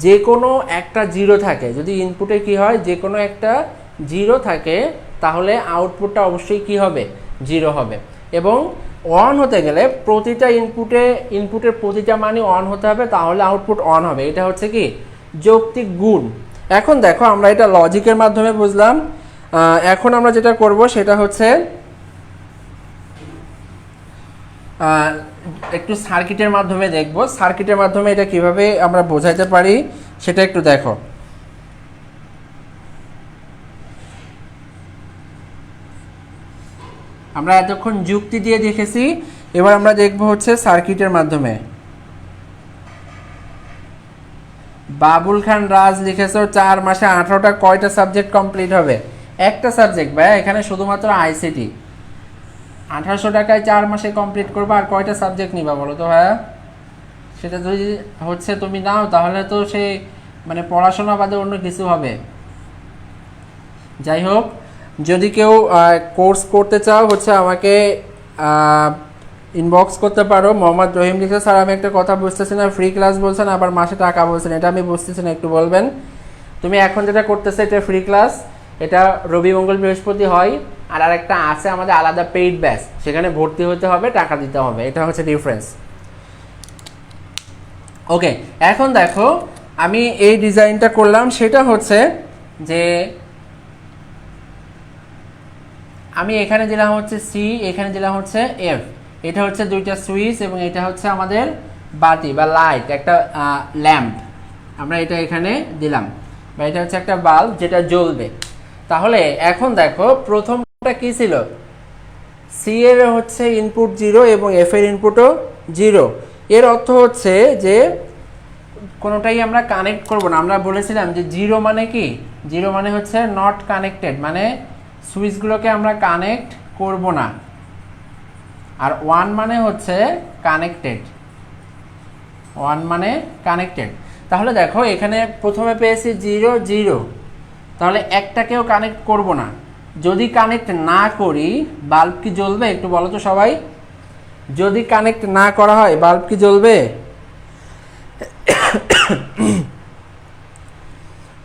যে কোনো একটা 0 থাকে, যদি ইনপুটে কি হয় যে কোনো একটা 0 থাকে, তাহলে আউটপুটটা অবশ্যই কি হবে, 0 হবে। এবং 1 হতে গেলে প্রতিটা ইনপুটের প্রতিটা মানই 1 হতে হবে, তাহলে আউটপুট 1 হবে। এটা হচ্ছে কি যৌক্তিক গুণ। এখন দেখো আমরা এটা লজিকের মাধ্যমে বুঝলাম। এখন আমরা যেটা করব সেটা হচ্ছে একটু সার্কিটের মাধ্যমে দেখব, সার্কিটের মাধ্যমে এটা কিভাবে আমরা বোঝাইতে পারি সেটা একটু দেখো। আমরা এতক্ষণ যুক্তি দিয়ে দেখেছি, এবার আমরা দেখব হচ্ছে সার্কিটের মাধ্যমে। বাবুল খান রাজ লিখেছো 4 মাসে 18টা কয়টা সাবজেক্ট কমপ্লিট হবে? একটা সাবজেক্ট ভাই, এখানে শুধুমাত্র আইসিটি। 1800 টাকায় 4 মাসে কমপ্লিট করবা, আর কয়টা সাবজেক্ট নিবা বলো তো ভাইয়া? সেটা যদি হচ্ছে তুমি নাও তাহলে তো সে মানে পড়াশোনা বাদে অন্য কিছু হবে। যাই হোক, যদি কেউ কোর্স করতে চাও হচ্ছে আমাকে ইনবক্স করতে পারো। মোহাম্মদ রহিম লিখে স্যার আমি একটা কথা বুঝতেছি না, ফ্রি ক্লাস বলছেন আবার মাসে টাকা বলছেন, এটা আমি বুঝতেছি না, একটু বলবেন। তুমি এখন যেটা করতেছো এটা ফ্রি ক্লাস, এটা রবি মঙ্গল বৃহস্পতি হয়। আর একটা আছে আমাদের আলাদা পেইড ব্যাচ, সেখানে ভর্তি হতে হবে, টাকা দিতে হবে, এটা হচ্ছে ডিফারেন্স। ওকে, এখন দেখো আমি এই ডিজাইনটা করলাম, সেটা হচ্ছে যে আমি এখানে দিলাম হচ্ছে সি, এখানে দিলাম হচ্ছে এফ। এটা হচ্ছে দুইটা সুইচ এবং এটা হচ্ছে আমাদের বাতি বা লাইট, একটা ল্যাম্প আমরা এটা এখানে দিলাম, বা এটা হচ্ছে একটা বাল্ব যেটা জ্বলবে। তাহলে এখন দেখো প্রথমটা কি ছিল, সি এর হচ্ছে ইনপুট 0 এবং এফ এর ইনপুটও 0। এর অর্থ হচ্ছে যে কোনোটাই আমরা কানেক্ট করব না। আমরা বলেছিলাম যে 0 মানে কি, 0 মানে হচ্ছে নট কানেক্টেড, মানে সুইচগুলোকে আমরা কানেক্ট করব না। আর 1 মানে হচ্ছে কানেক্টেড, 1 মানে কানেক্টেড। তাহলে দেখো এখানে প্রথমে পেয়েছি 0 0, তাহলে একটাকেও কানেক্ট করব না। যদি কানেক্ট না করি বাল্ব কি জ্বলবে একটু বলো তো সবাই? যদি কানেক্ট না করা হয় বাল্ব কি জ্বলবে?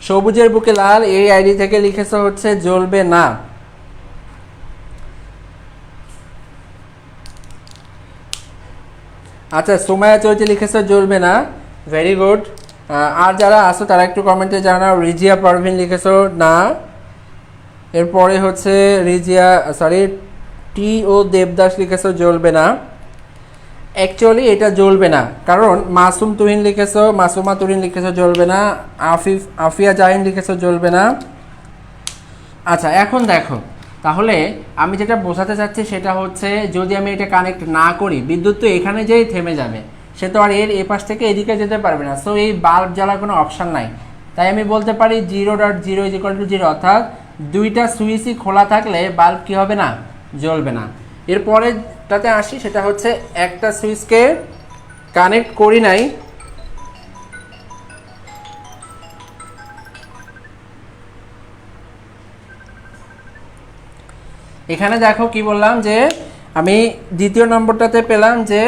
সবুজের বুকে লাল এই আইডি থেকে লিখেছে হচ্ছে জ্বলবে না। আচ্ছা, সুমাইয়া চৌধুরী লিখেছে জ্বলবে না, ভেরি গুড। আর যারা আসো তারা একটু কমেন্টে জানাও। রিজিয়া পারভিন লিখেছো না। এরপরে হচ্ছে টি ও দেবদাস লিখেছো জ্বলবে না। অ্যাকচুয়ালি এটা জ্বলবে না, কারণ মাসুম তুহিন লিখেছো, মাসুমা তুহিন লিখেছো, জ্বলবে না। আফিয়া জাহিন লিখেছো, জ্বলবে না। আচ্ছা এখন দেখো, তাহলে আমি যেটা বোঝাতে চাচ্ছি সেটা হচ্ছে, যদি আমি এটা কানেক্ট না করি, বিদ্যুৎ তো এখানে যেই থেমে যাবে, সে তো আর এর এ পাশ থেকে এদিকে যেতে পারবে না। সো এই বাল্ব জ্বালার কোনো অপশান নাই। তাই আমি বলতে পারি 0.0 = 0, অর্থাৎ দুইটা সুইচই খোলা থাকলে বাল্ব কি হবে না, জ্বলবে না। এরপরেটাতে আসি, সেটা হচ্ছে একটা সুইচকে কানেক্ট করি নাই, এখানে দেখো কি বললাম, যে আমি দ্বিতীয় নম্বরটাতে পেলাম যে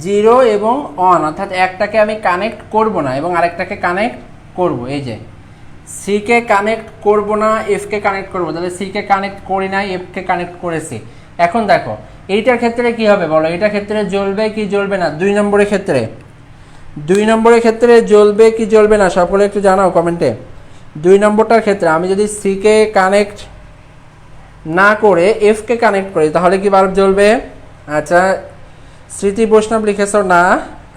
0 এবং অন, অর্থাৎ একটাকে আমি কানেক্ট করব না এবং আরেকটাকে কানেক্ট করব। এই যে সিকে কানেক্ট করব না, এফকে কানেক্ট করব, তাহলে সিকে কানেক্ট করি নাই, এফকে কানেক্ট করেছি। এখন দেখো এইটার ক্ষেত্রে কি হবে বলো, এইটার ক্ষেত্রে জ্বলবে কি জ্বলবে না? 2 নম্বরের ক্ষেত্রে, 2 নম্বরের ক্ষেত্রে জ্বলবে কি জ্বলবে না, সকলে একটু জানাও কমেন্টে। 2 নম্বরটার ক্ষেত্রে আমি যদি সিকে কানেক্ট না করে এফকে কানেক্ট করি, তাহলে কি বাল্ব জ্বলবে? আচ্ছা, স্মৃতি বৈষ্ণব লিখেছো না,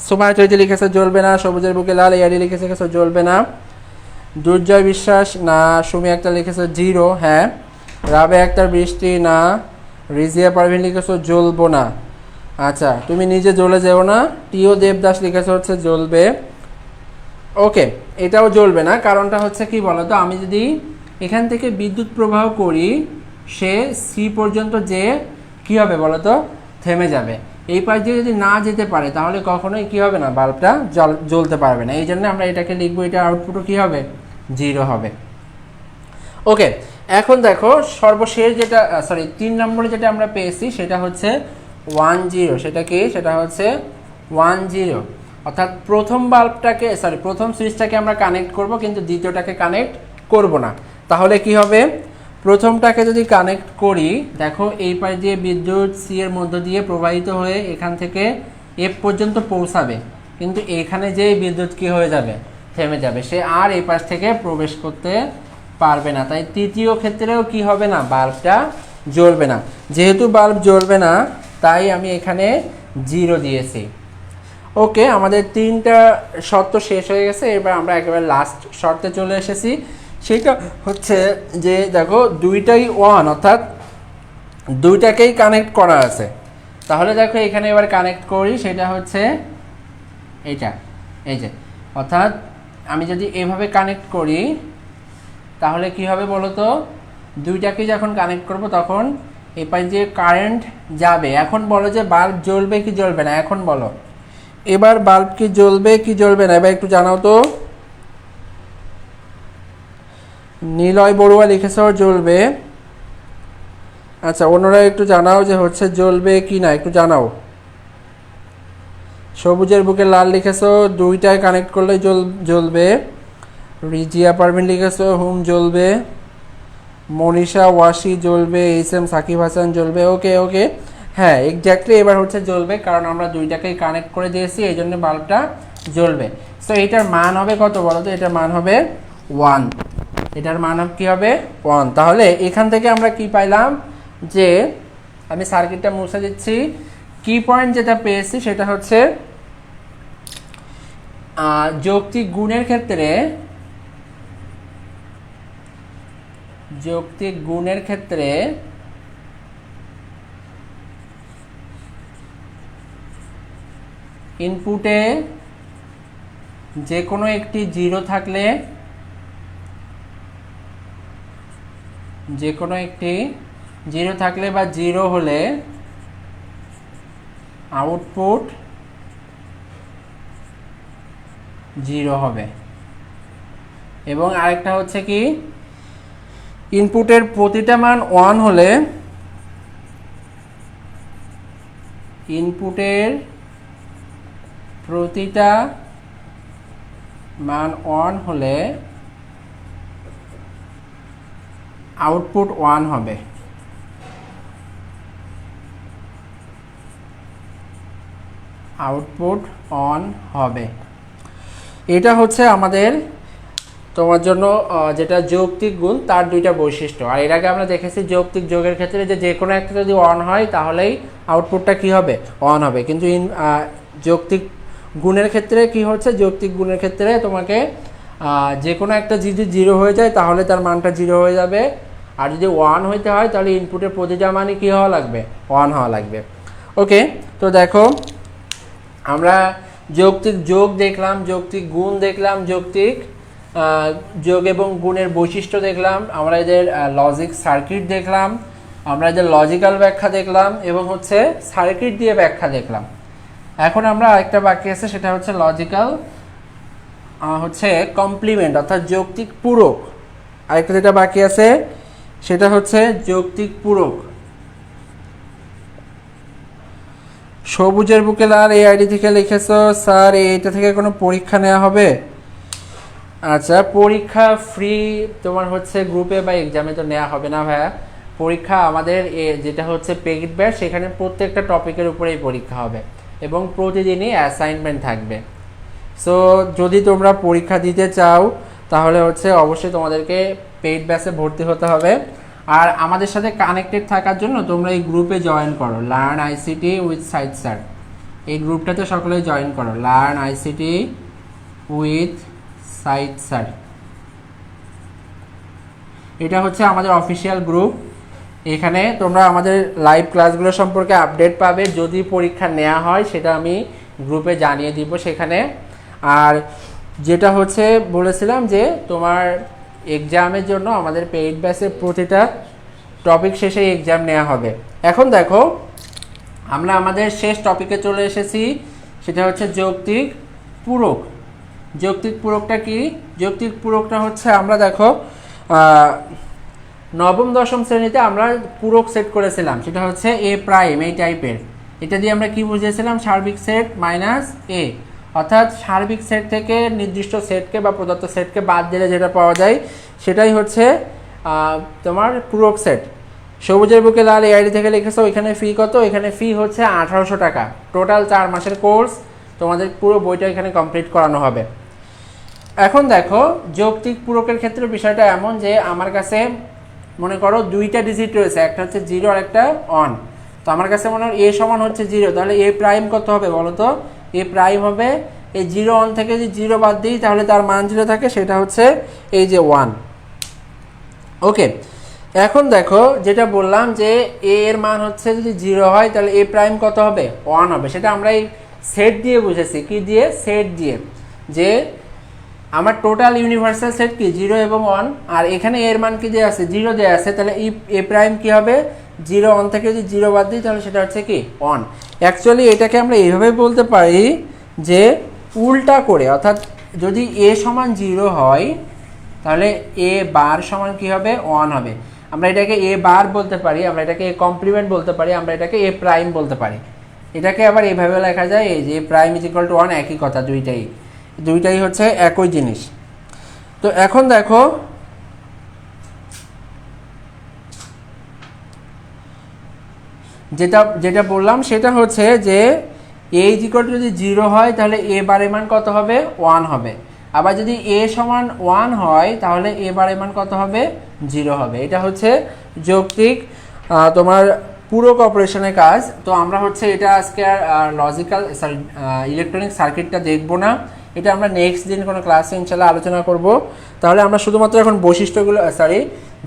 সুমায় চৈতি লিখেছো জ্বলবে না, সবুজের বুকে লাল এয়ারি লিখেছে জ্বলবে না, দুর্জয় বিশ্বাস না, সুমি আক্তার লিখেছো 0, হ্যাঁ, রাবে আক্তার বৃষ্টি না, রিজিয়া পারভিন লিখেছো জ্বলবো না। আচ্ছা, তুমি নিজে জ্বলে যেও না, টিও দেবদাস লিখেছো হচ্ছে জ্বলবে। ওকে, এটাও জ্বলবে না, কারণটা হচ্ছে কি বলতো, আমি যদি এখান থেকে বিদ্যুৎ প্রবাহ করি, সে সি পর্যন্ত যে কি হবে বলতো, থেমে যাবে। এই পাশ দিয়ে যদি না যেতে পারে, তাহলে কখনোই কি হবে না, বাল্বটা জ্বলতে পারবে না। এই জন্য আমরা এটাকে লিখবো, এটা আউটপুটও কি হবে, 0 হবে। ওকে, এখন দেখো সর্বশেষ যেটা, 3 নম্বরে যেটা আমরা পেয়েছি সেটা হচ্ছে 10, সেটা কি, সেটা হচ্ছে 10, অর্থাৎ প্রথম বাল্বটাকে, প্রথম সুইচটাকে আমরা কানেক্ট করব, কিন্তু দ্বিতীয়টাকে কানেক্ট করব না। তাহলে কি হবে, প্রথমটাকে যদি কানেক্ট করি, দেখো এই পাশ দিয়ে বিদ্যুৎ সি এর মধ্য দিয়ে প্রবাহিত হয়ে এখান থেকে এফ পর্যন্ত পৌঁছাবে, কিন্তু এখানে যে বিদ্যুৎ কি হয়ে যাবে, থেমে যাবে, সে আর এই পাশ থেকে প্রবেশ করতে পারবে না। তাই তৃতীয় ক্ষেত্রেও কি হবে না, বাল্বটা জ্বলবে না। যেহেতু বাল্ব জ্বলবে না, তাই আমি এখানে 0 দিয়েছি। ওকে, আমাদের 3টা শর্ত শেষ হয়ে গেছে। এবার আমরা একেবারে লাস্ট শর্তে চলে এসেছি। সেটা হচ্ছে যে দেখো দুইটাই ওয়ান, অর্থাৎ দুইটাকেই কানেক্ট করা আছে। তাহলে দেখো এখানে এবার কানেক্ট করি, সেটা হচ্ছে এইটা, এই যে, অর্থাৎ আমি যদি এভাবে কানেক্ট করি, তাহলে কি হবে বলো তো, দুইটাকেই যখন কানেক্ট করব তখন এই পাশ দিয়ে কারেন্ট যাবে। এখন বলো যে বাল্ব জ্বলবে কি জ্বলবে না, এখন বলো এবার বাল্ব কি জ্বলবে কি জ্বলবে না, এবার একটু জানাও তো। নীলয় বড়ুয়া লিখেছে জ্বলবে। আচ্ছা, অন্যরা একটু জানাও যে হচ্ছে জ্বলবে কি না, একটু জানাও। সবুজের বুকে লাল লিখেছো, দুইটায় কানেক্ট করলে জ্বলবে। রিজিয়া পারভিন লিখেছো হুম জ্বলবে। মনীষা ওয়াসি জ্বলবে। এস.এম. সাকিব হাসান জ্বলবে। ওকে ওকে, হ্যাঁ এক্স্যাক্টলি এবার হচ্ছে জ্বলবে, কারণ আমরা দুইটাকেই কানেক্ট করে দিয়েছি, এই জন্য বাল্বটা জ্বলবে। সো এটার মান হবে কত বলো তো, এটার মান হবে 1, এটার মান কি হবে 1। তাহলে এখান থেকে আমরা কি পাইলাম, যে আমি সার্কিটটা মুছে দিচ্ছি, কি পয়েন্ট যেটা পেয়েছি সেটা হচ্ছে যৌক্তিক গুণের ক্ষেত্রে, যৌক্তিক গুণের ক্ষেত্রে ইনপুটে যে কোনো একটি 0 থাকলে, যে কোনো একটি 0 থাকলে বা 0 হলে আউটপুট 0 হবে। এবং আরেকটা হচ্ছে কি, ইনপুটের প্রতিটা মান 1 হলে, ইনপুটের প্রতিটা মান 1 হলে আউটপুট 1 হবে। আউটপুট অন হবে। এটা হচ্ছে আমাদের তোমার জন্য যেটা যৌক্তিক গুণ তার দুইটা বৈশিষ্ট্য। আর এর আগে আমরা দেখেছি যৌক্তিক যোগের ক্ষেত্রে যে কোনো একটা যদি অন হয় তাহলেই আউটপুটটা কি হবে, অন হবে। কিন্তু যৌক্তিক গুণের ক্ষেত্রে কি হচ্ছে, যৌক্তিক গুণের ক্ষেত্রে তোমাকে যে কোনো একটা যদি জিরো হয়ে যায় তাহলে তার মানটা জিরো হয়ে যাবে, আর যদি ওয়ান হইতে হয় তাহলে ইনপুটের প্রতিটা মানই কী হওয়া লাগবে, ওয়ান হওয়া লাগবে। ওকে, তো দেখো আমরা যৌক্তিক যোগ দেখলাম, যৌক্তিক গুণ দেখলাম, যৌক্তিক যোগ এবং গুণের বৈশিষ্ট্য দেখলাম, আমরা এদের লজিক সার্কিট দেখলাম, আমরা এদের লজিক্যাল ব্যাখ্যা দেখলাম এবং হচ্ছে সার্কিট দিয়ে ব্যাখ্যা দেখলাম। এখন আমরা আরেকটা বাকি আছে, সেটা হচ্ছে লজিক্যাল হচ্ছে কমপ্লিমেন্ট অর্থাৎ যৌক্তিক পূরক। আরেকটা যেটা বাকি আছে সেটা হচ্ছে যৌক্তিক পূরক। সবুজের বুকে লাল এই আইডি থেকে লিখেছো স্যার এইটা থেকে কোনো পরীক্ষা নেওয়া হবে? আচ্ছা, পরীক্ষা ফ্রি তোমার হচ্ছে গ্রুপে বা এক্সামে তো নেওয়া হবে না ভাইয়া। পরীক্ষা আমাদের যেটা হচ্ছে পেইড ব্যাচ, সেখানে প্রত্যেকটা টপিকের উপরেই পরীক্ষা হবে এবং প্রতিদিনই অ্যাসাইনমেন্ট থাকবে। সো যদি তোমরা পরীক্ষা দিতে চাও তাহলে হচ্ছে অবশ্যই তোমাদেরকে পেইড ব্যাচে ভর্তি হতে হবে। আর আমাদের সাথে কানেক্টেড থাকার জন্য তোমরা এই গ্রুপে জয়েন করো, learn ICT with Sayed sir. এই গ্রুপটাতে সকলেই জয়েন করো, learn ICT with Sayed sir. এটা হচ্ছে আমাদের অফিসিয়াল গ্রুপ। এখানে তোমরা আমাদের লাইভ ক্লাসগুলো সম্পর্কে আপডেট পাবে। যদি পরীক্ষা নেওয়া হয় সেটা আমি গ্রুপে জানিয়ে দিব সেখানে। আর যেটা হচ্ছে বলেছিলাম যে তোমার এক্সামের জন্য আমাদের পেইড ব্যাচের প্রতিটা টপিক শেষে এক্সাম নেওয়া হবে। এখন দেখো আমরা আমাদের শেষ টপিকে চলে এসেছি, সেটা হচ্ছে যৌক্তিক পূরক। যৌক্তিক পূরকটা কি? যৌক্তিক পূরকটা হচ্ছে আমরা দেখো নবম দশম শ্রেণীতে আমরা পূরক সেট করেছিলাম, সেটা হচ্ছে এ প্রাইম এই টাইপের। এটা দিয়ে আমরা কি বুঝিয়েছিলাম, সার্বিক সেট মাইনাস এ, অর্থাৎ সার্বিক সেট থেকে নির্দিষ্ট সেটকে বা প্রদত্ত সেটকে বাদ দিলে যেটা পাওয়া যায় সেটাই হচ্ছে তোমার পূরক সেট। সবুজের বুকে লাল এই আইডি থেকে লিখেছো, এখানে ফি কত? এখানে ফি হচ্ছে 1800 টাকা। টোটাল 4 মাসের কোর্স, তোমাদের পুরো বইটা এখানে কমপ্লিট করানো হবে। এখন দেখো যৌক্তিক পূরকের ক্ষেত্রে বিষয়টা এমন যে আমার কাছে মনে করো দুইটা ডিজিট রয়েছে, একটা হচ্ছে 0 আর একটা অন। তো আমার কাছে মনে হয় এ সমান হচ্ছে 0, তাহলে এ প্রাইম কত হবে বলো তো? এ প্রাইম হবে এই 0 অন থেকে যদি 0 বাদ দিই তাহলে তার মান 0 থাকে, সেটা হচ্ছে এই যে 1। ওকে, এখন দেখো যেটা বললাম যে এ এর মান হচ্ছে যদি 0 হয় তাহলে এ প্রাইম কত হবে? 1 হবে। সেটা আমরা এই সেট দিয়ে বুঝেছি। কি দিয়ে? সেট দিয়ে। যে আমার টোটাল ইউনিভার্সাল সেট কি 0 এবং 1, আর এখানে এর মান কি দেওয়া আছে? 0 দেওয়া আছে। তাহলে এ প্রাইম কি হবে? 0 অন থেকে যদি 0 বাদ দিই তাহলে সেটা হচ্ছে কি 1। অ্যাকচুয়ালি এটাকে আমরা এইভাবে বলতে পারি যে উল্টা করে, অর্থাৎ যদি এ সমান 0 হয় তাহলে এ বার সমান কি হবে? 1 হবে। আমরা এটাকে এ বার বলতে পারি, আমরা এটাকে এ কমপ্লিমেন্ট বলতে পারি, আমরা এটাকে এ প্রাইম বলতে পারি। এটাকে আবার এইভাবে লেখা যায় এই যে প্রাইম ইজ ইকুয়াল টু 1, একই কথা, দুইটাই হচ্ছে একই জিনিস। তো এখন দেখো যেটা বললাম সেটা হচ্ছে যে এ ইজ ইকুয়াল টু যদি 0 হয় তাহলে এ বারের মান কত হবে? 1 হবে। আবার যদি এ সমান 1 হয় তাহলে এ বারের মান কত হবে? 0 হবে। এটা হচ্ছে যৌক্তিক তোমার পূরক অপারেশনের কাজ। তো আমরা হচ্ছে এটা আজকে আর লজিক্যাল ইলেকট্রনিক সার্কিটটা দেখবো না, এটা আমরা নেক্সট দিন কোনো ক্লাসে ইনশাল্লাহ আলোচনা করব। তাহলে আমরা শুধুমাত্র এখন বৈশিষ্ট্যগুলো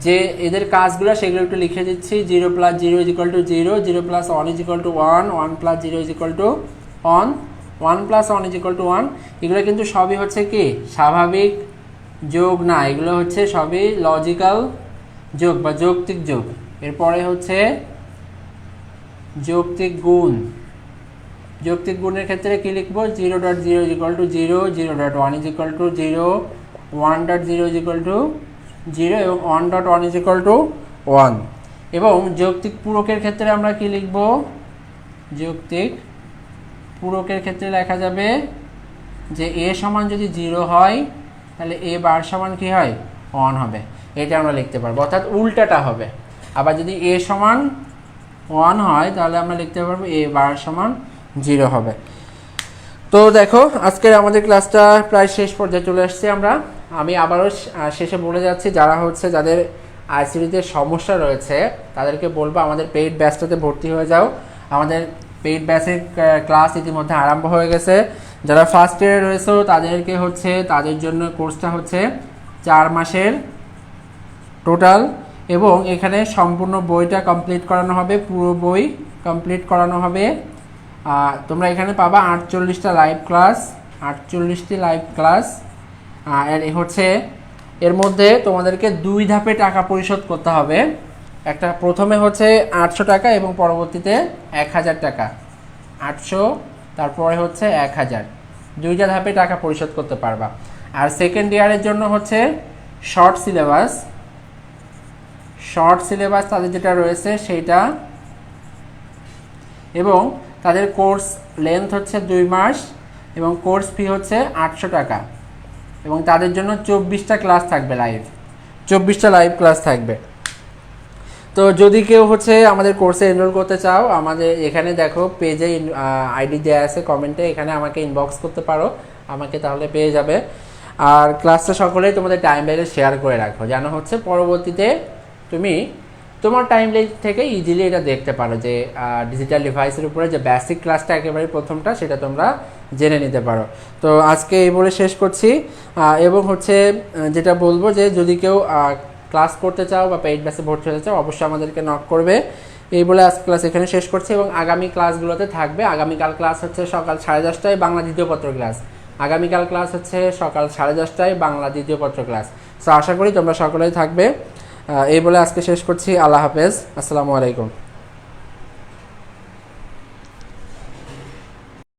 যে এদের কাজগুলো সেগুলো একটু লিখে দিচ্ছি। 0 + 0 = 0, 0 + 1 = 1, 1 + 0 = 1, 1 + 1 = 1। এগুলো কিন্তু সবই হচ্ছে কি স্বাভাবিক যোগ না, এগুলো হচ্ছে সবই লজিক্যাল যোগ বা যৌক্তিক যোগ। এরপরে হচ্ছে যৌক্তিক গুণ। যৌক্তিক গুণের ক্ষেত্রে কি লিখব? 0.0 = 0, 0.1 = 0, 1.0 = 0 এবং 1.1 = 1। এবং যৌক্তিক পূরকের ক্ষেত্রে আমরা কি লিখব? যৌক্তিক পূরকের ক্ষেত্রে লেখা যাবে যে এ সমান যদি 0 হয় তাহলে এ বার সমান কি হয়? 1 হবে। এটা আমরা লিখতে পারবো, অর্থাৎ উল্টাটা হবে। আবার যদি এ সমান 1 হয় তাহলে আমরা লিখতে পারবো এ বার সমান 0 হবে। তো দেখো আজকের আমাদের ক্লাসটা প্রায় শেষ পর্যায়ে চলে আসছি আমরা। আমি আবারও শেষে বলে যাচ্ছি, যারা হচ্ছে যাদের আইসিডিতে সমস্যা রয়েছে তাদেরকে বলবো আমাদের পেইড ব্যাচটাতে ভর্তি হয়ে যাও। আমাদের পেইড ব্যাচের ক্লাস ইতিমধ্যে আরম্ভ হয়ে গেছে। যারা ফার্স্ট ইয়ারে রয়েছে তাদেরকে হচ্ছে তাদের জন্য কোর্সটা হচ্ছে 4 মাসের টোটাল, এবং এখানে সম্পূর্ণ বইটা কমপ্লিট করানো হবে, পুরো বই কমপ্লিট করানো হবে। তোমরা এখানে পাবা 48টা লাইভ ক্লাস, 48টি লাইভ ক্লাস। আর হচ্ছে এর মধ্যে তোমাদেরকে 2 ধাপে টাকা পরিশোধ করতে হবে। একটা প্রথমে হচ্ছে 800 টাকা এবং পরবর্তীতে 1000 টাকা। 800 তারপরে হচ্ছে 1000, 2টা ধাপে টাকা পরিশোধ করতে পারবা। আর সেকেন্ড ইয়ারের জন্য হচ্ছে শর্ট সিলেবাস তাদের যেটা রয়েছে সেইটা, এবং তাদের কোর্স লেন্থ হচ্ছে 2 মাস এবং কোর্স ফি হচ্ছে 800 টাকা, এবং তাদের জন্য 24টা ক্লাস থাকবে, 24টা লাইভ ক্লাস থাকবে। তো যদি কেউ হচ্ছে আমাদের কোর্সে এনরোল করতে চাও, আমাদের এখানে দেখো পেজে আইডি দেওয়া আছে কমেন্টে, এখানে আমাকে ইনবক্স করতে পারো, আমাকে তাহলে পেয়ে যাবে। আর ক্লাসটা সকলেই তোমাদের টাইম লাইনে শেয়ার করে রাখো, যেন হচ্ছে পরবর্তীতে তুমি তোমার টাইম লাইন থেকে ইজিলি এটা দেখতে পারো যে ডিজিটাল ডিভাইসের উপরে যে বেসিক ক্লাসটা একেবারে প্রথমটা সেটা তোমরা জেনে নিতে পারো। তো আজকে এই বলে শেষ করছি, এবং হচ্ছে যেটা বলবো যে যদি কেউ ক্লাস করতে চাও বা পেইড ব্যাচে ভর্তি হতে চাও অবশ্যই আমাদেরকে নক করবে। এই বলে আজকে ক্লাস এখানে শেষ করছি, এবং আগামী ক্লাসগুলোতে থাকবে। আগামীকাল ক্লাস হচ্ছে সকাল 10:30টায় বাংলা দ্বিতীয় পত্র ক্লাস। আগামীকাল ক্লাস হচ্ছে সকাল 10:30টায় বাংলা দ্বিতীয় পত্র ক্লাস। সো আশা করি তোমরা সকলেই থাকবে। এই বলে আজকে শেষ করছি। আল্লাহ হাফেজ, আসসালামু আলাইকুম।